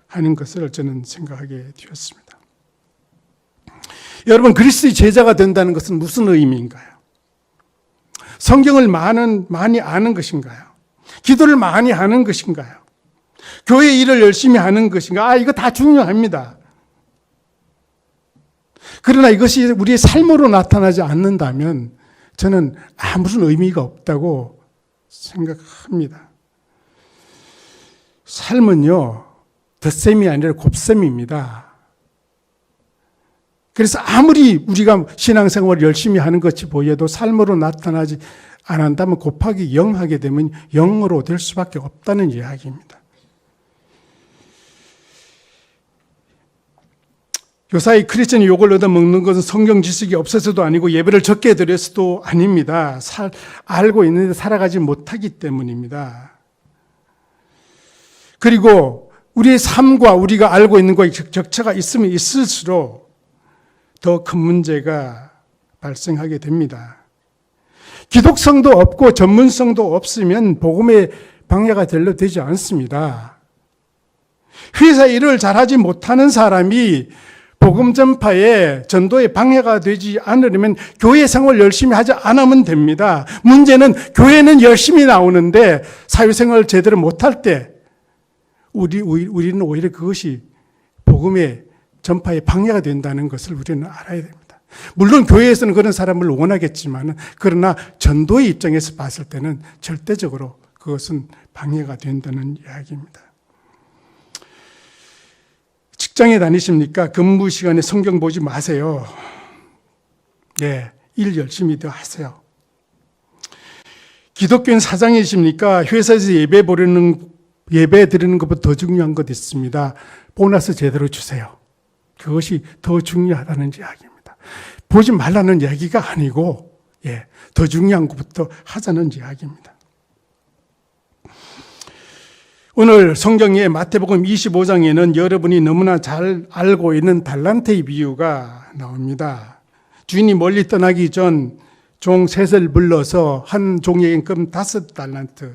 하는 것을 저는 생각하게 되었습니다. 여러분, 그리스도의 제자가 된다는 것은 무슨 의미인가요? 성경을 많이 아는 것인가요? 기도를 많이 하는 것인가요? 교회 일을 열심히 하는 것인가? 이거 다 중요합니다. 그러나 이것이 우리의 삶으로 나타나지 않는다면 저는 아무런 의미가 없다고 생각합니다. 삶은요, 덧셈이 아니라 곱셈입니다. 그래서 아무리 우리가 신앙생활을 열심히 하는 것이 보여도 삶으로 나타나지 않는다면 곱하기 0 하게 되면 0으로 될 수밖에 없다는 이야기입니다. 요사이 크리스천이 욕을 얻어먹는 것은 성경 지식이 없어서도 아니고 예배를 적게 드려서도 아닙니다. 알고 있는데 살아가지 못하기 때문입니다. 그리고 우리의 삶과 우리가 알고 있는 것의 격차가 있으면 있을수록 더 큰 문제가 발생하게 됩니다. 기독성도 없고 전문성도 없으면 복음의 방해가 되지 않습니다. 회사 일을 잘하지 못하는 사람이 복음 전파에 전도에 방해가 되지 않으려면 교회 생활 열심히 하지 않으면 됩니다. 문제는 교회는 열심히 나오는데 사회생활을 제대로 못할 때 우리는 오히려 그것이 복음의 전파에 방해가 된다는 것을 우리는 알아야 됩니다. 물론 교회에서는 그런 사람을 원하겠지만 그러나 전도의 입장에서 봤을 때는 절대적으로 그것은 방해가 된다는 이야기입니다. 직장에 다니십니까? 근무 시간에 성경 보지 마세요. 네, 일 열심히 더 하세요. 기독교인 사장이십니까? 회사에서 예배 드리는 것보다 더 중요한 것 있습니다. 보너스 제대로 주세요. 그것이 더 중요하다는 이야기입니다. 보지 말라는 이야기가 아니고 더 중요한 것부터 하자는 이야기입니다. 오늘 성경의 마태복음 25장에는 여러분이 너무나 잘 알고 있는 달란트의 비유가 나옵니다. 주인이 멀리 떠나기 전 종 셋을 불러서 한 종에게 금 5달란트,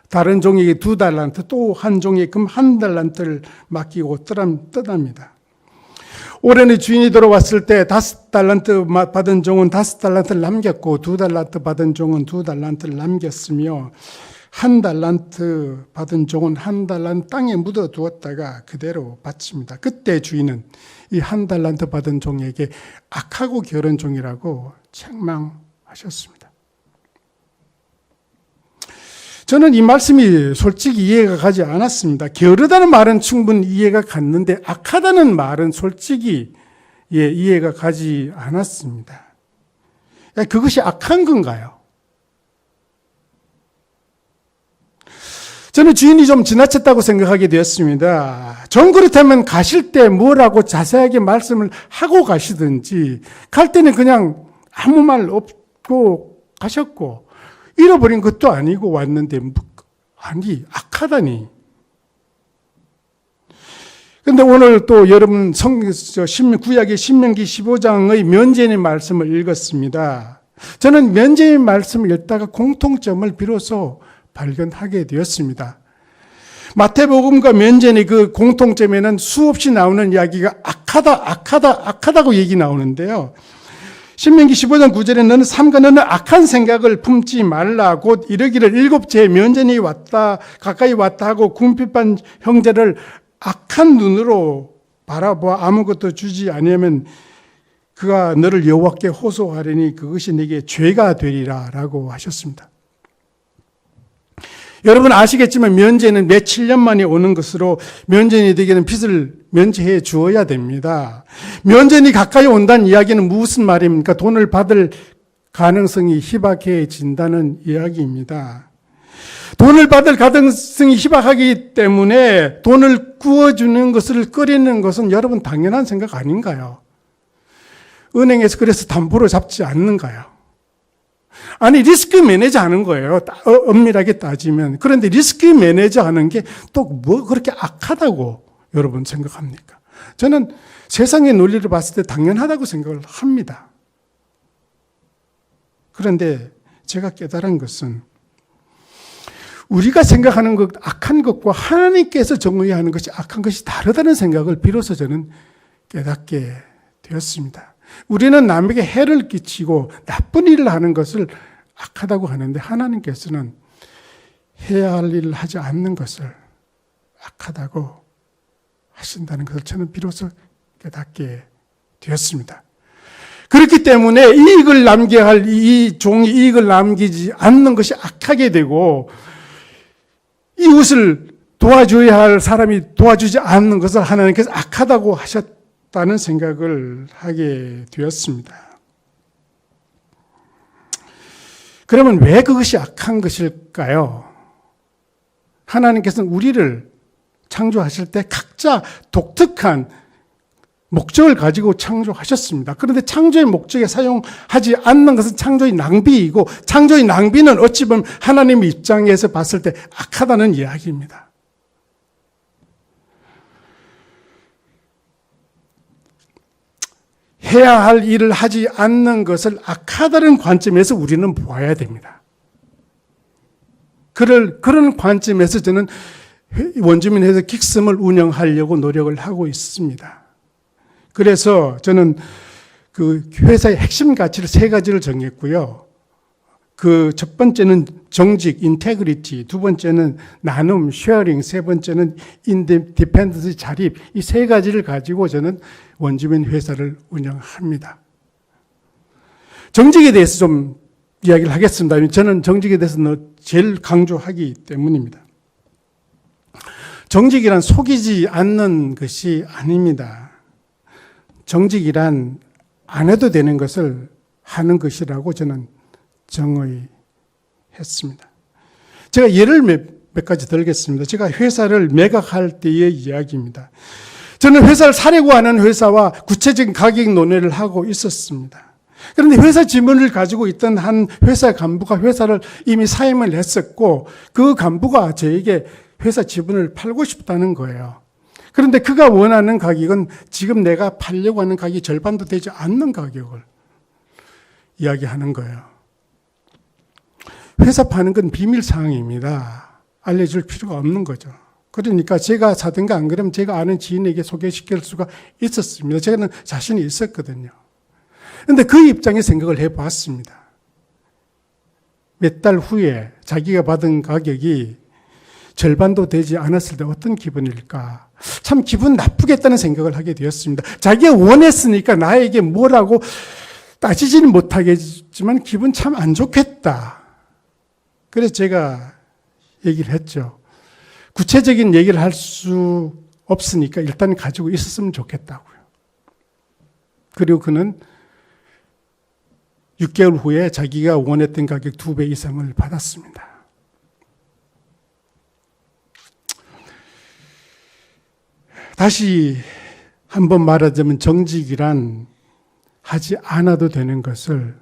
다른 종에게 2달란트, 또 한 종에게 금 1달란트를 맡기고 떠납니다. 올해는 주인이 돌아왔을 때 5달란트 받은 종은 5달란트를 남겼고 2달란트 받은 종은 2달란트를 남겼으며 1달란트 받은 종은 1달란트 땅에 묻어두었다가 그대로 바칩니다. 그때 주인은 이 1달란트 받은 종에게 악하고 게으른 종이라고 책망하셨습니다. 저는 이 말씀이 솔직히 이해가 가지 않았습니다. 게으르다는 말은 충분히 이해가 갔는데 악하다는 말은 솔직히 이해가 가지 않았습니다. 그것이 악한 건가요? 저는 주인이 좀 지나쳤다고 생각하게 되었습니다. 좀 그렇다면 가실 때 뭐라고 자세하게 말씀을 하고 가시든지, 갈 때는 그냥 아무 말 없고 가셨고, 잃어버린 것도 아니고 왔는데, 아니, 악하다니. 근데 오늘 또 여러분 구약의 신명기 15장의 면제의 말씀을 읽었습니다. 저는 면제의 말씀을 읽다가 공통점을 비로소 발견하게 되었습니다. 마태복음과 면제의 그 공통점에는 수없이 나오는 이야기가 악하다고 얘기 나오는데요. 신명기 15장 9절에 너는 삼가 너는 악한 생각을 품지 말라 곧 이르기를 7채의 면전이 가까이 왔다 하고 궁핍한 형제를 악한 눈으로 바라보아 아무것도 주지 아니하면 그가 너를 여호와께 호소하리니 그것이 네게 죄가 되리라 라고 하셨습니다. 여러분 아시겠지만 면제는 매 7년 만에 오는 것으로 면전이 되기는 빚을 면제해 주어야 됩니다. 면전이 가까이 온다는 이야기는 무슨 말입니까? 돈을 받을 가능성이 희박해진다는 이야기입니다. 돈을 받을 가능성이 희박하기 때문에 돈을 구워주는 것을 꺼리는 것은 여러분 당연한 생각 아닌가요? 은행에서 그래서 담보로 잡지 않는가요? 아니 리스크 매니저 하는 거예요. 엄밀하게 따지면. 그런데 리스크 매니저 하는 게 또 뭐 그렇게 악하다고 여러분 생각합니까? 저는 세상의 논리를 봤을 때 당연하다고 생각을 합니다. 그런데 제가 깨달은 것은 우리가 생각하는 것 악한 것과 하나님께서 정의하는 것이 악한 것이 다르다는 생각을 비로소 저는 깨닫게 되었습니다. 우리는 남에게 해를 끼치고 나쁜 일을 하는 것을 악하다고 하는데 하나님께서는 해야 할 일을 하지 않는 것을 악하다고 하신다는 것을 저는 비로소 깨닫게 되었습니다. 그렇기 때문에 이익을 남겨야 할 이 종이 이익을 남기지 않는 것이 악하게 되고 이웃을 도와줘야 할 사람이 도와주지 않는 것을 하나님께서 악하다고 하셨다는 생각을 하게 되었습니다. 그러면 왜 그것이 악한 것일까요? 하나님께서는 우리를 창조하실 때 각자 독특한 목적을 가지고 창조하셨습니다. 그런데 창조의 목적에 사용하지 않는 것은 창조의 낭비이고 창조의 낭비는 어찌 보면 하나님의 입장에서 봤을 때 악하다는 이야기입니다. 해야 할 일을 하지 않는 것을 악하다는 관점에서 우리는 보아야 됩니다. 그런 관점에서 저는 원주민회에서 긱섬을 운영하려고 노력을 하고 있습니다. 그래서 저는 그 회사의 핵심 가치를 3가지를 정했고요. 그 첫 번째는 정직, 인테그리티, 두 번째는 나눔, 쉐어링, 세 번째는 인디펜던스, 자립, 이 3가지를 가지고 저는 원주민 회사를 운영합니다. 정직에 대해서 좀 이야기를 하겠습니다. 저는 정직에 대해서 제일 강조하기 때문입니다. 정직이란 속이지 않는 것이 아닙니다. 정직이란 안 해도 되는 것을 하는 것이라고 저는 정의했습니다. 제가 예를 몇 가지 들겠습니다. 제가 회사를 매각할 때의 이야기입니다. 저는 회사를 사려고 하는 회사와 구체적인 가격 논의를 하고 있었습니다. 그런데 회사 지분을 가지고 있던 한 회사 간부가 회사를 이미 사임을 했었고 그 간부가 저에게 회사 지분을 팔고 싶다는 거예요. 그런데 그가 원하는 가격은 지금 내가 팔려고 하는 가격이 절반도 되지 않는 가격을 이야기하는 거예요. 회사 파는 건 비밀 사항입니다. 알려줄 필요가 없는 거죠. 그러니까 제가 사든가 안 그러면 제가 아는 지인에게 소개시킬 수가 있었습니다. 저는 자신이 있었거든요. 그런데 그 입장에 생각을 해봤습니다. 몇 달 후에 자기가 받은 가격이 절반도 되지 않았을 때 어떤 기분일까? 참 기분 나쁘겠다는 생각을 하게 되었습니다. 자기가 원했으니까 나에게 뭐라고 따지지는 못하겠지만 기분 참 안 좋겠다. 그래서 제가 얘기를 했죠. 구체적인 얘기를 할 수 없으니까 일단 가지고 있었으면 좋겠다고요. 그리고 그는 6개월 후에 자기가 원했던 가격 2배 이상을 받았습니다. 다시 한번 말하자면 정직이란 하지 않아도 되는 것을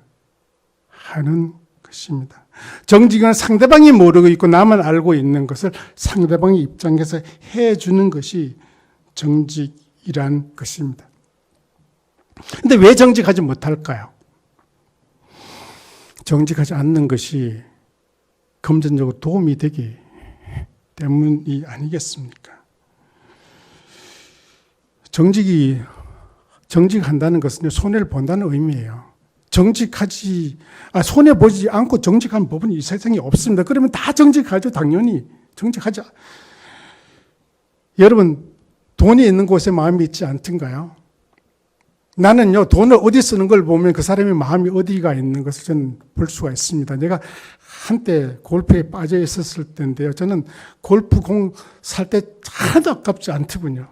하는 것입니다. 정직은 상대방이 모르고 있고 나만 알고 있는 것을 상대방의 입장에서 해주는 것이 정직이란 것입니다. 그런데 왜 정직하지 못할까요? 정직하지 않는 것이 금전적으로 도움이 되기 때문이 아니겠습니까? 정직한다는 것은 손해를 본다는 의미예요. 손해보지 않고 정직한 법은 이 세상에 없습니다. 그러면 다 정직하죠, 당연히. 정직하죠. 여러분, 돈이 있는 곳에 마음이 있지 않던가요? 나는요, 돈을 어디 쓰는 걸 보면 그 사람의 마음이 어디가 있는 것을 저는 볼 수가 있습니다. 내가 한때 골프에 빠져 있었을 때인데요. 저는 골프공 살 때 하나도 아깝지 않더군요.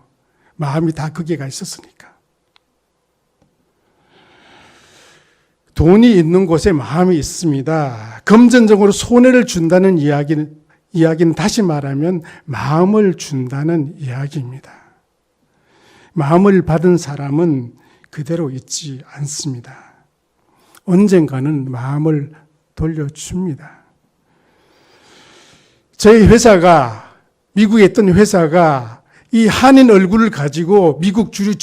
마음이 다 거기에 가 있었으니까. 돈이 있는 곳에 마음이 있습니다. 금전적으로 손해를 준다는 이야기는 다시 말하면 마음을 준다는 이야기입니다. 마음을 받은 사람은 그대로 있지 않습니다. 언젠가는 마음을 돌려줍니다. 저희 회사가, 미국에 있던 회사가 이 한인 얼굴을 가지고 미국 주류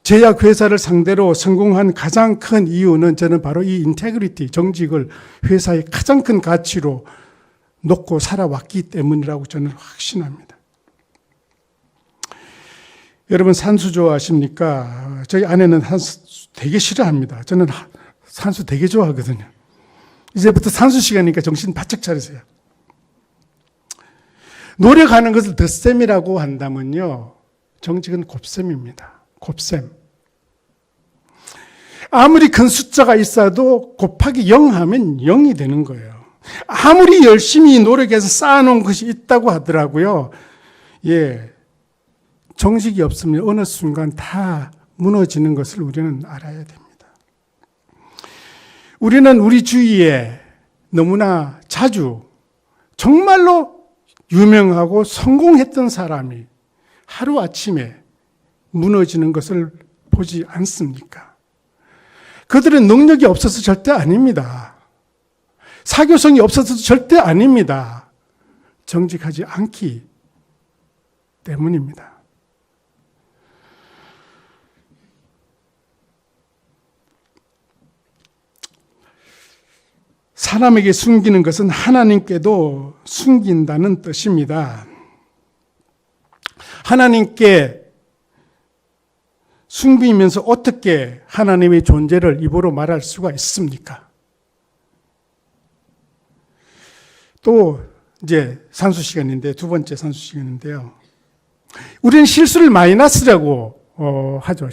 제약회사를 상대로 성공한 가장 큰 이유는 저는 바로 이 인테그리티, 정직을 회사의 가장 큰 가치로 놓고 살아왔기 때문이라고 저는 확신합니다. 여러분 산수 좋아하십니까? 저희 아내는 산수 되게 싫어합니다. 저는 산수 되게 좋아하거든요. 이제부터 산수 시간이니까 정신 바짝 차리세요. 노력하는 것을 덧셈이라고 한다면요, 정직은 곱셈입니다. 곱셈. 아무리 큰 숫자가 있어도 곱하기 0 하면 0이 되는 거예요. 아무리 열심히 노력해서 쌓아놓은 것이 있다고 하더라고요. 정직이 없으면 어느 순간 다 무너지는 것을 우리는 알아야 됩니다. 우리는 우리 주위에 너무나 자주 정말로 유명하고 성공했던 사람이 하루아침에 무너지는 것을 보지 않습니까? 그들은 능력이 없어서 절대 아닙니다. 사교성이 없어서도 절대 아닙니다. 정직하지 않기 때문입니다. 사람에게 숨기는 것은 하나님께도 숨긴다는 뜻입니다. 하나님께 숨기면서 어떻게 하나님의 존재를 입으로 말할 수가 있습니까? 또 이제 산수 시간인데, 두 번째 산수 시간인데요. 우리는 실수를 마이너스라고 하죠.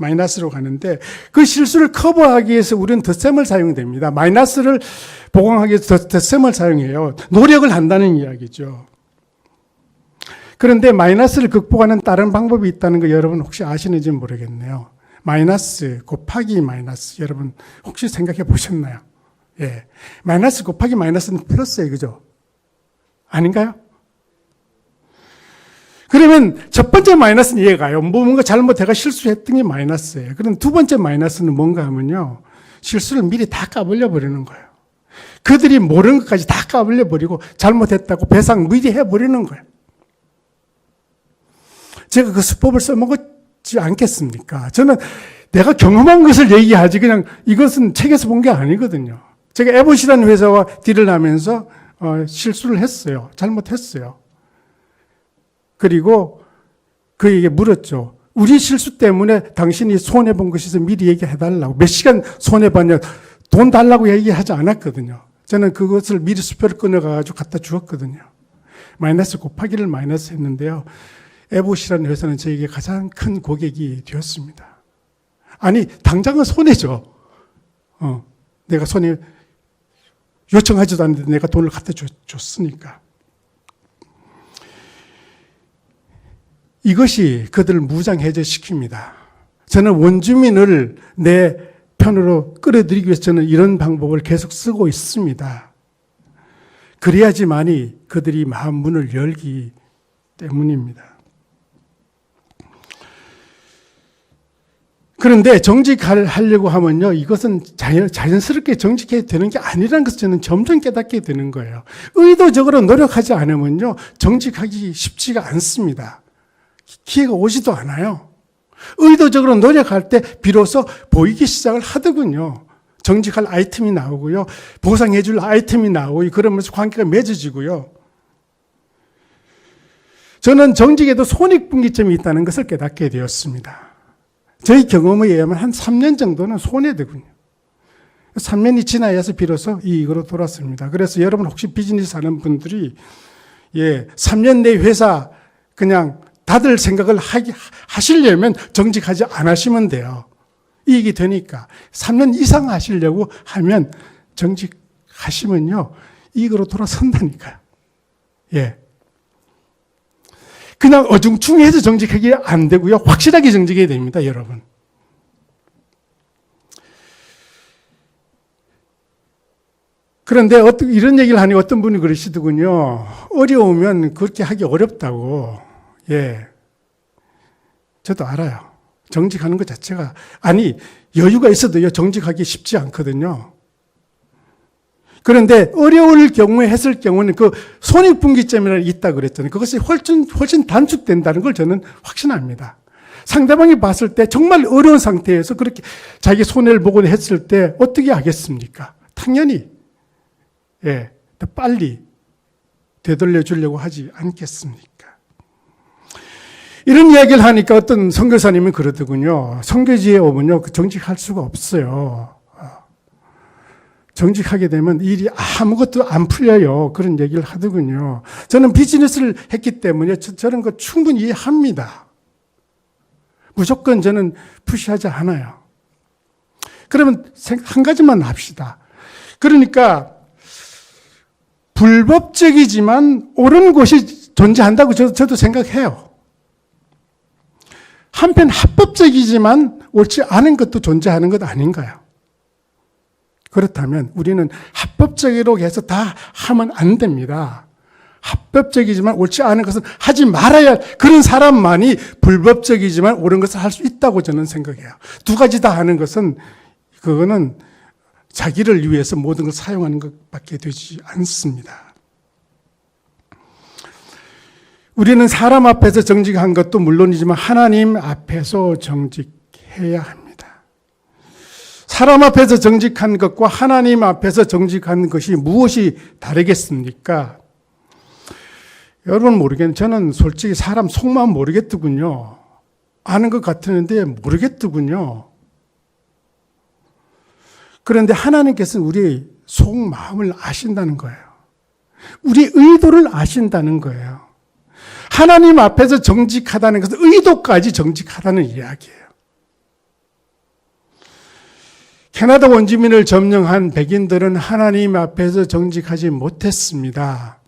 마이너스로 가는데 그 실수를 커버하기 위해서 우리는 덧셈을 사용됩니다. 마이너스를 보강하기 위해서 덧셈을 사용해요. 노력을 한다는 이야기죠. 그런데 마이너스를 극복하는 다른 방법이 있다는 거 여러분 혹시 아시는지 모르겠네요. 마이너스 곱하기 마이너스, 여러분 혹시 생각해 보셨나요? 마이너스 곱하기 마이너스는 플러스예요, 그죠? 아닌가요? 그러면 첫 번째 마이너스는 이해가요. 뭔가 잘못해가 실수했던 게 마이너스예요. 그럼 두 번째 마이너스는 뭔가 하면요, 실수를 미리 다 까불려 버리는 거예요. 그들이 모르는 것까지 다 까불려 버리고 잘못했다고 배상 무리해 버리는 거예요. 제가 그 수법을 써먹었지 않겠습니까? 저는 내가 경험한 것을 얘기하지 그냥 이것은 책에서 본 게 아니거든요. 제가 에봇이라는 회사와 딜을 하면서 실수를 했어요. 잘못했어요. 그리고 그에게 물었죠. 우리 실수 때문에 당신이 손해본 것이 미리 얘기해달라고. 몇 시간 손해봤냐. 돈 달라고 얘기하지 않았거든요. 저는 그것을 미리 수표를 끊어가지고 갖다 주었거든요. 마이너스 곱하기를 마이너스 했는데요. 에봇이라는 회사는 저에게 가장 큰 고객이 되었습니다. 아니, 당장은 손해죠. 내가 손해 요청하지도 않는데 내가 돈을 갖다 줬으니까. 이것이 그들을 무장해제시킵니다. 저는 원주민을 내 편으로 끌어들이기 위해서 저는 이런 방법을 계속 쓰고 있습니다. 그래야지만이 그들이 마음 문을 열기 때문입니다. 그런데 정직하려고 하면요, 이것은 자연스럽게 정직해야 되는 게 아니라는 것을 저는 점점 깨닫게 되는 거예요. 의도적으로 노력하지 않으면요, 정직하기 쉽지가 않습니다. 기회가 오지도 않아요. 의도적으로 노력할 때 비로소 보이기 시작을 하더군요. 정직할 아이템이 나오고요, 보상해 줄 아이템이 나오고, 그러면서 관계가 맺어지고요. 저는 정직에도 손익분기점이 있다는 것을 깨닫게 되었습니다. 저희 경험에 의하면 한 3년 정도는 손해되군요. 3년이 지나야서 비로소 이익으로 돌았습니다. 그래서 여러분 혹시 비즈니스 하는 분들이 3년 내 회사 그냥 다들 생각을 하시려면 정직하지 않으시면 돼요. 이익이 되니까. 3년 이상 하시려고 하면 정직하시면요, 이익으로 돌아선다니까요. 그냥 어중충해서 정직하기 안 되고요. 확실하게 정직해야 됩니다, 여러분. 그런데 이런 얘기를 하니 어떤 분이 그러시더군요. 어려우면 그렇게 하기 어렵다고. 저도 알아요. 정직하는 것 자체가, 여유가 있어도요, 정직하기 쉽지 않거든요. 그런데 어려울 경우에 했을 경우는 그 손익분기점이라는 게 있다고 그랬잖아요. 그것이 훨씬 단축된다는 걸 저는 확신합니다. 상대방이 봤을 때 정말 어려운 상태에서 그렇게 자기 손해를 보고 했을 때 어떻게 하겠습니까? 당연히 더 빨리 되돌려 주려고 하지 않겠습니까? 이런 이야기를 하니까 어떤 선교사님이 그러더군요. 선교지에 오면요, 정직할 수가 없어요. 정직하게 되면 일이 아무것도 안 풀려요. 그런 얘기를 하더군요. 저는 비즈니스를 했기 때문에 저런 거 충분히 이해합니다. 무조건 저는 푸시하지 않아요. 그러면 한 가지만 합시다. 그러니까 불법적이지만 옳은 곳이 존재한다고 저도 생각해요. 한편 합법적이지만 옳지 않은 것도 존재하는 것 아닌가요? 그렇다면 우리는 합법적으로 해서 다 하면 안 됩니다. 합법적이지만 옳지 않은 것은 하지 말아야 할 그런 사람만이 불법적이지만 옳은 것을 할 수 있다고 저는 생각해요. 두 가지 다 하는 것은 그거는 자기를 위해서 모든 걸 사용하는 것밖에 되지 않습니다. 우리는 사람 앞에서 정직한 것도 물론이지만 하나님 앞에서 정직해야 합니다. 사람 앞에서 정직한 것과 하나님 앞에서 정직한 것이 무엇이 다르겠습니까? 여러분 모르겠는데 저는 솔직히 사람 속마음 모르겠더군요. 아는 것 같았는데 모르겠더군요. 그런데 하나님께서는 우리 속마음을 아신다는 거예요. 우리 의도를 아신다는 거예요. 하나님 앞에서 정직하다는 것은 의도까지 정직하다는 이야기예요. 캐나다 원주민을 점령한 백인들은 하나님 앞에서 정직하지 못했습니다.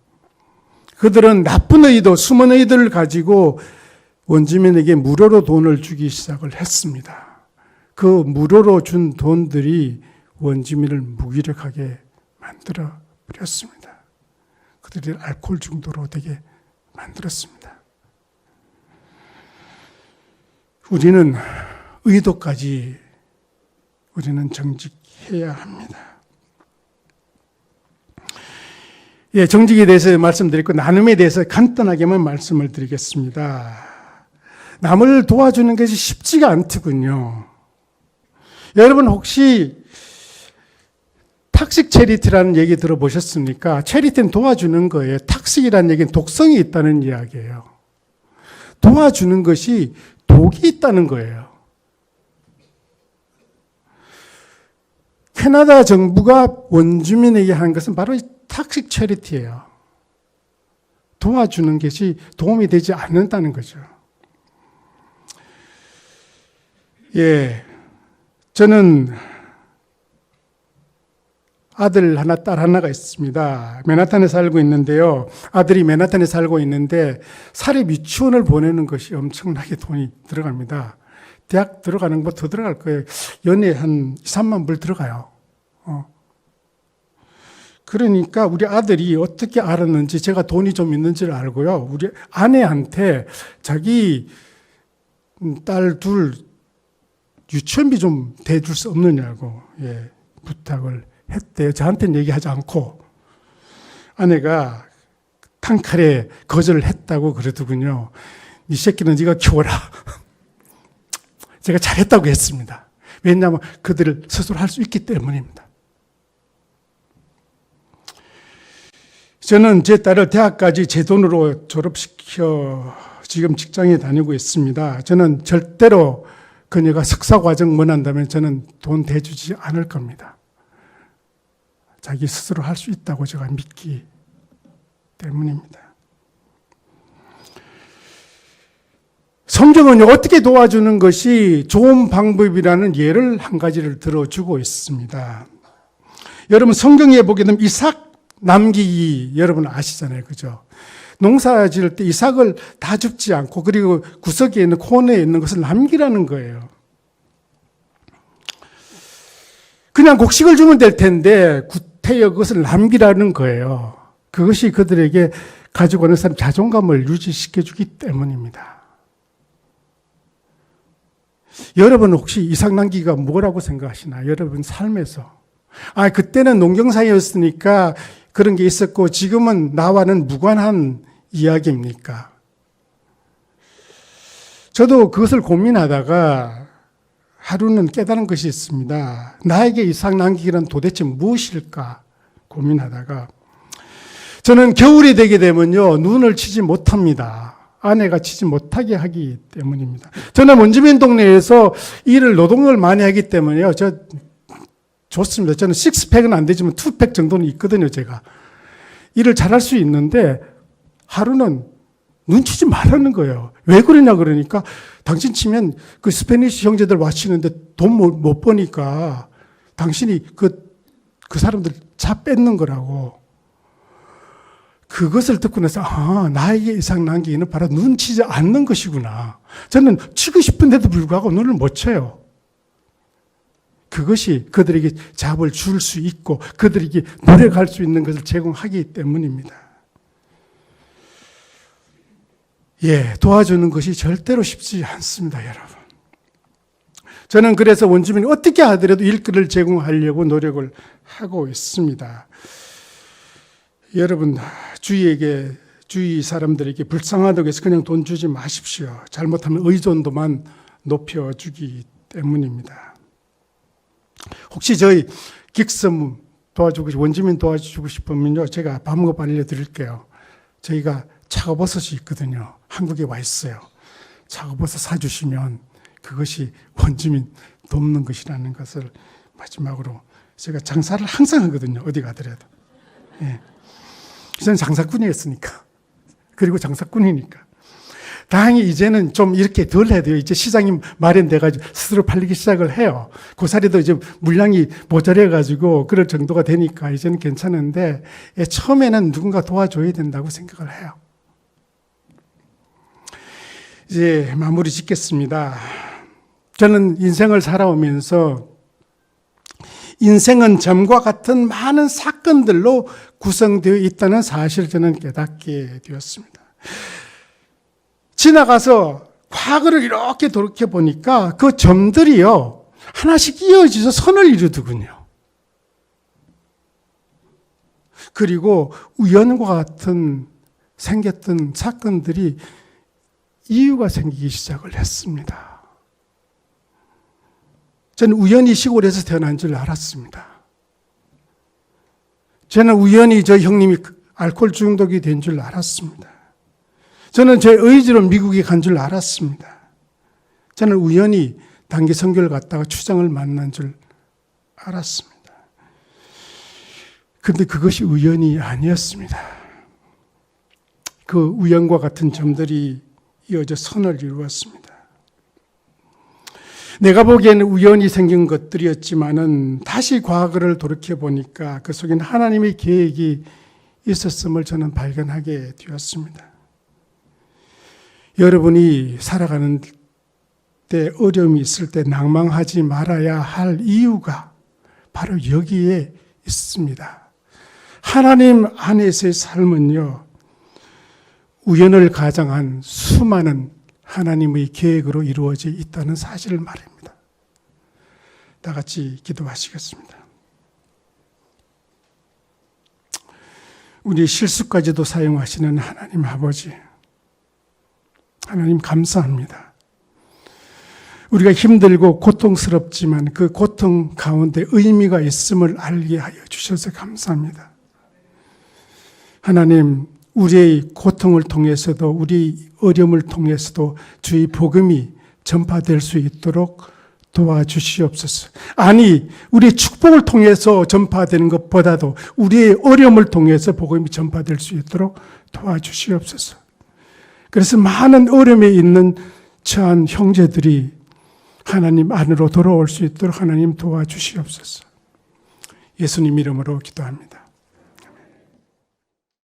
그들은 나쁜 의도, 숨은 의도를 가지고 원주민에게 무료로 돈을 주기 시작을 했습니다. 그 무료로 준 돈들이 원주민을 무기력하게 만들어 버렸습니다. 그들이 알코올 중독으로 되게 만들었습니다. 우리는 의도까지 우리는 정직해야 합니다. 예, 정직에 대해서 말씀드리고 나눔에 대해서 간단하게만 말씀을 드리겠습니다. 남을 도와주는 것이 쉽지가 않더군요. 여러분 혹시 탁식 체리티라는 얘기 들어보셨습니까? 체리티는 도와주는 거예요. 탁식이라는 얘기는 독성이 있다는 이야기예요. 도와주는 것이 독이 있다는 거예요. 캐나다 정부가 원주민에게 한 것은 바로 이 탁식 체리티예요. 도와주는 것이 도움이 되지 않는다는 거죠. 예, 저는 아들 하나, 딸 하나가 있습니다. 맨하탄에 살고 있는데요. 아들이 맨하탄에 살고 있는데 사립 유치원을 보내는 것이 엄청나게 돈이 들어갑니다. 대학 들어가는 거 더 들어갈 거예요. 연에 한 2, 3만 불 들어가요. 그러니까 우리 아들이 어떻게 알았는지 제가 돈이 좀 있는지를 알고요. 우리 아내한테 자기 딸 둘 유치원비 좀 대줄 수 없느냐고 부탁을 했대요. 저한테는 얘기하지 않고. 아내가 단칼에 거절을 했다고 그러더군요. 이 새끼는 네가 키워라. 제가 잘했다고 했습니다. 왜냐하면 그들을 스스로 할 수 있기 때문입니다. 저는 제 딸을 대학까지 제 돈으로 졸업시켜 지금 직장에 다니고 있습니다. 저는 절대로 그녀가 석사과정 원한다면 저는 돈 대주지 않을 겁니다. 자기 스스로 할 수 있다고 제가 믿기 때문입니다. 성경은 어떻게 도와주는 것이 좋은 방법이라는 예를 한 가지를 들어주고 있습니다. 여러분 성경에 보게 되면 이삭 남기기 여러분 아시잖아요. 그죠? 농사 지을 때 이삭을 다 줍지 않고 그리고 구석에 있는 코너에 있는 것을 남기라는 거예요. 그냥 곡식을 주면 될 텐데 구태여 그것을 남기라는 거예요. 그것이 그들에게 가지고 오는 사람 자존감을 유지시켜주기 때문입니다. 여러분 혹시 이삭 남기기가 뭐라고 생각하시나요? 여러분 삶에서. 그때는 농경사였으니까 그런 게 있었고 지금은 나와는 무관한 이야기입니까? 저도 그것을 고민하다가 하루는 깨달은 것이 있습니다. 나에게 이삭 남기기란 도대체 무엇일까 고민하다가 저는 겨울이 되게 되면요 눈을 치지 못합니다. 아내가 치지 못하게 하기 때문입니다. 저는 원주민 동네에서 일을 노동을 많이 하기 때문에요. 좋습니다. 저는 식스팩은 안 되지만 투팩 정도는 있거든요. 제가 일을 잘할 수 있는데 하루는 눈치지 말라는 거예요. 왜 그러냐 그러니까 당신 치면 그 스페니시 형제들 와치는데 돈 못 버니까 당신이 그 사람들 차 뺏는 거라고. 그것을 듣고 나서 나에게 이삭 남기기는 바로 눈치지 않는 것이구나. 저는 치고 싶은데도 불구하고 눈을 못 쳐요. 그것이 그들에게 잡을 줄 수 있고 그들에게 노력할 수 있는 것을 제공하기 때문입니다. 도와주는 것이 절대로 쉽지 않습니다, 여러분. 저는 그래서 원주민이 어떻게 하더라도 일거리를 제공하려고 노력을 하고 있습니다. 여러분, 주위 사람들에게 불쌍하다고 해서 그냥 돈 주지 마십시오. 잘못하면 의존도만 높여주기 때문입니다. 혹시 저희 긱섬 도와주고 원주민 도와주고 싶으면요 제가 방법 알려드릴게요. 저희가 차가버섯이 있거든요. 한국에 와 있어요. 차가버섯 사주시면 그것이 원주민 돕는 것이라는 것을 마지막으로 제가 장사를 항상 하거든요. 어디 가더라도. 저는 장사꾼이었으니까. 그리고 장사꾼이니까. 다행히 이제는 좀 이렇게 덜 해야 돼요. 이제 시장이 마련돼가지고 스스로 팔리기 시작을 해요. 고사리도 이제 물량이 모자라가지고 그럴 정도가 되니까 이제는 괜찮은데 처음에는 누군가 도와줘야 된다고 생각을 해요. 이제 마무리 짓겠습니다. 저는 인생을 살아오면서 인생은 점과 같은 많은 사건들로 구성되어 있다는 사실을 저는 깨닫게 되었습니다. 지나가서 과거를 이렇게 돌이켜보니까 그 점들이요 하나씩 이어져서 선을 이루더군요. 그리고 우연과 같은 생겼던 사건들이 이유가 생기기 시작을 했습니다. 저는 우연히 시골에서 태어난 줄 알았습니다. 저는 우연히 저 형님이 알코올 중독이 된 줄 알았습니다. 저는 제 의지로 미국에 간 줄 알았습니다. 저는 우연히 단기 선교를 갔다가 추장을 만난 줄 알았습니다. 그런데 그것이 우연이 아니었습니다. 그 우연과 같은 점들이 이어져 선을 이루었습니다. 내가 보기에는 우연히 생긴 것들이었지만은 다시 과거를 돌이켜 보니까 그 속에는 하나님의 계획이 있었음을 저는 발견하게 되었습니다. 여러분이 살아가는 때 어려움이 있을 때 낭망하지 말아야 할 이유가 바로 여기에 있습니다. 하나님 안에서의 삶은요, 우연을 가장한 수많은 하나님의 계획으로 이루어져 있다는 사실을 말입니다. 다 같이 기도하시겠습니다. 우리 실수까지도 사용하시는 하나님 아버지, 하나님 감사합니다. 우리가 힘들고 고통스럽지만 그 고통 가운데 의미가 있음을 알게 하여 주셔서 감사합니다. 하나님, 우리의 고통을 통해서도 우리 어려움을 통해서도 주의 복음이 전파될 수 있도록 도와주시옵소서. 아니, 우리의 축복을 통해서 전파되는 것보다도 우리의 어려움을 통해서 복음이 전파될 수 있도록 도와주시옵소서. 그래서 많은 어려움에 있는 처한 형제들이 하나님 안으로 돌아올 수 있도록 하나님 도와주시옵소서. 예수님 이름으로 기도합니다.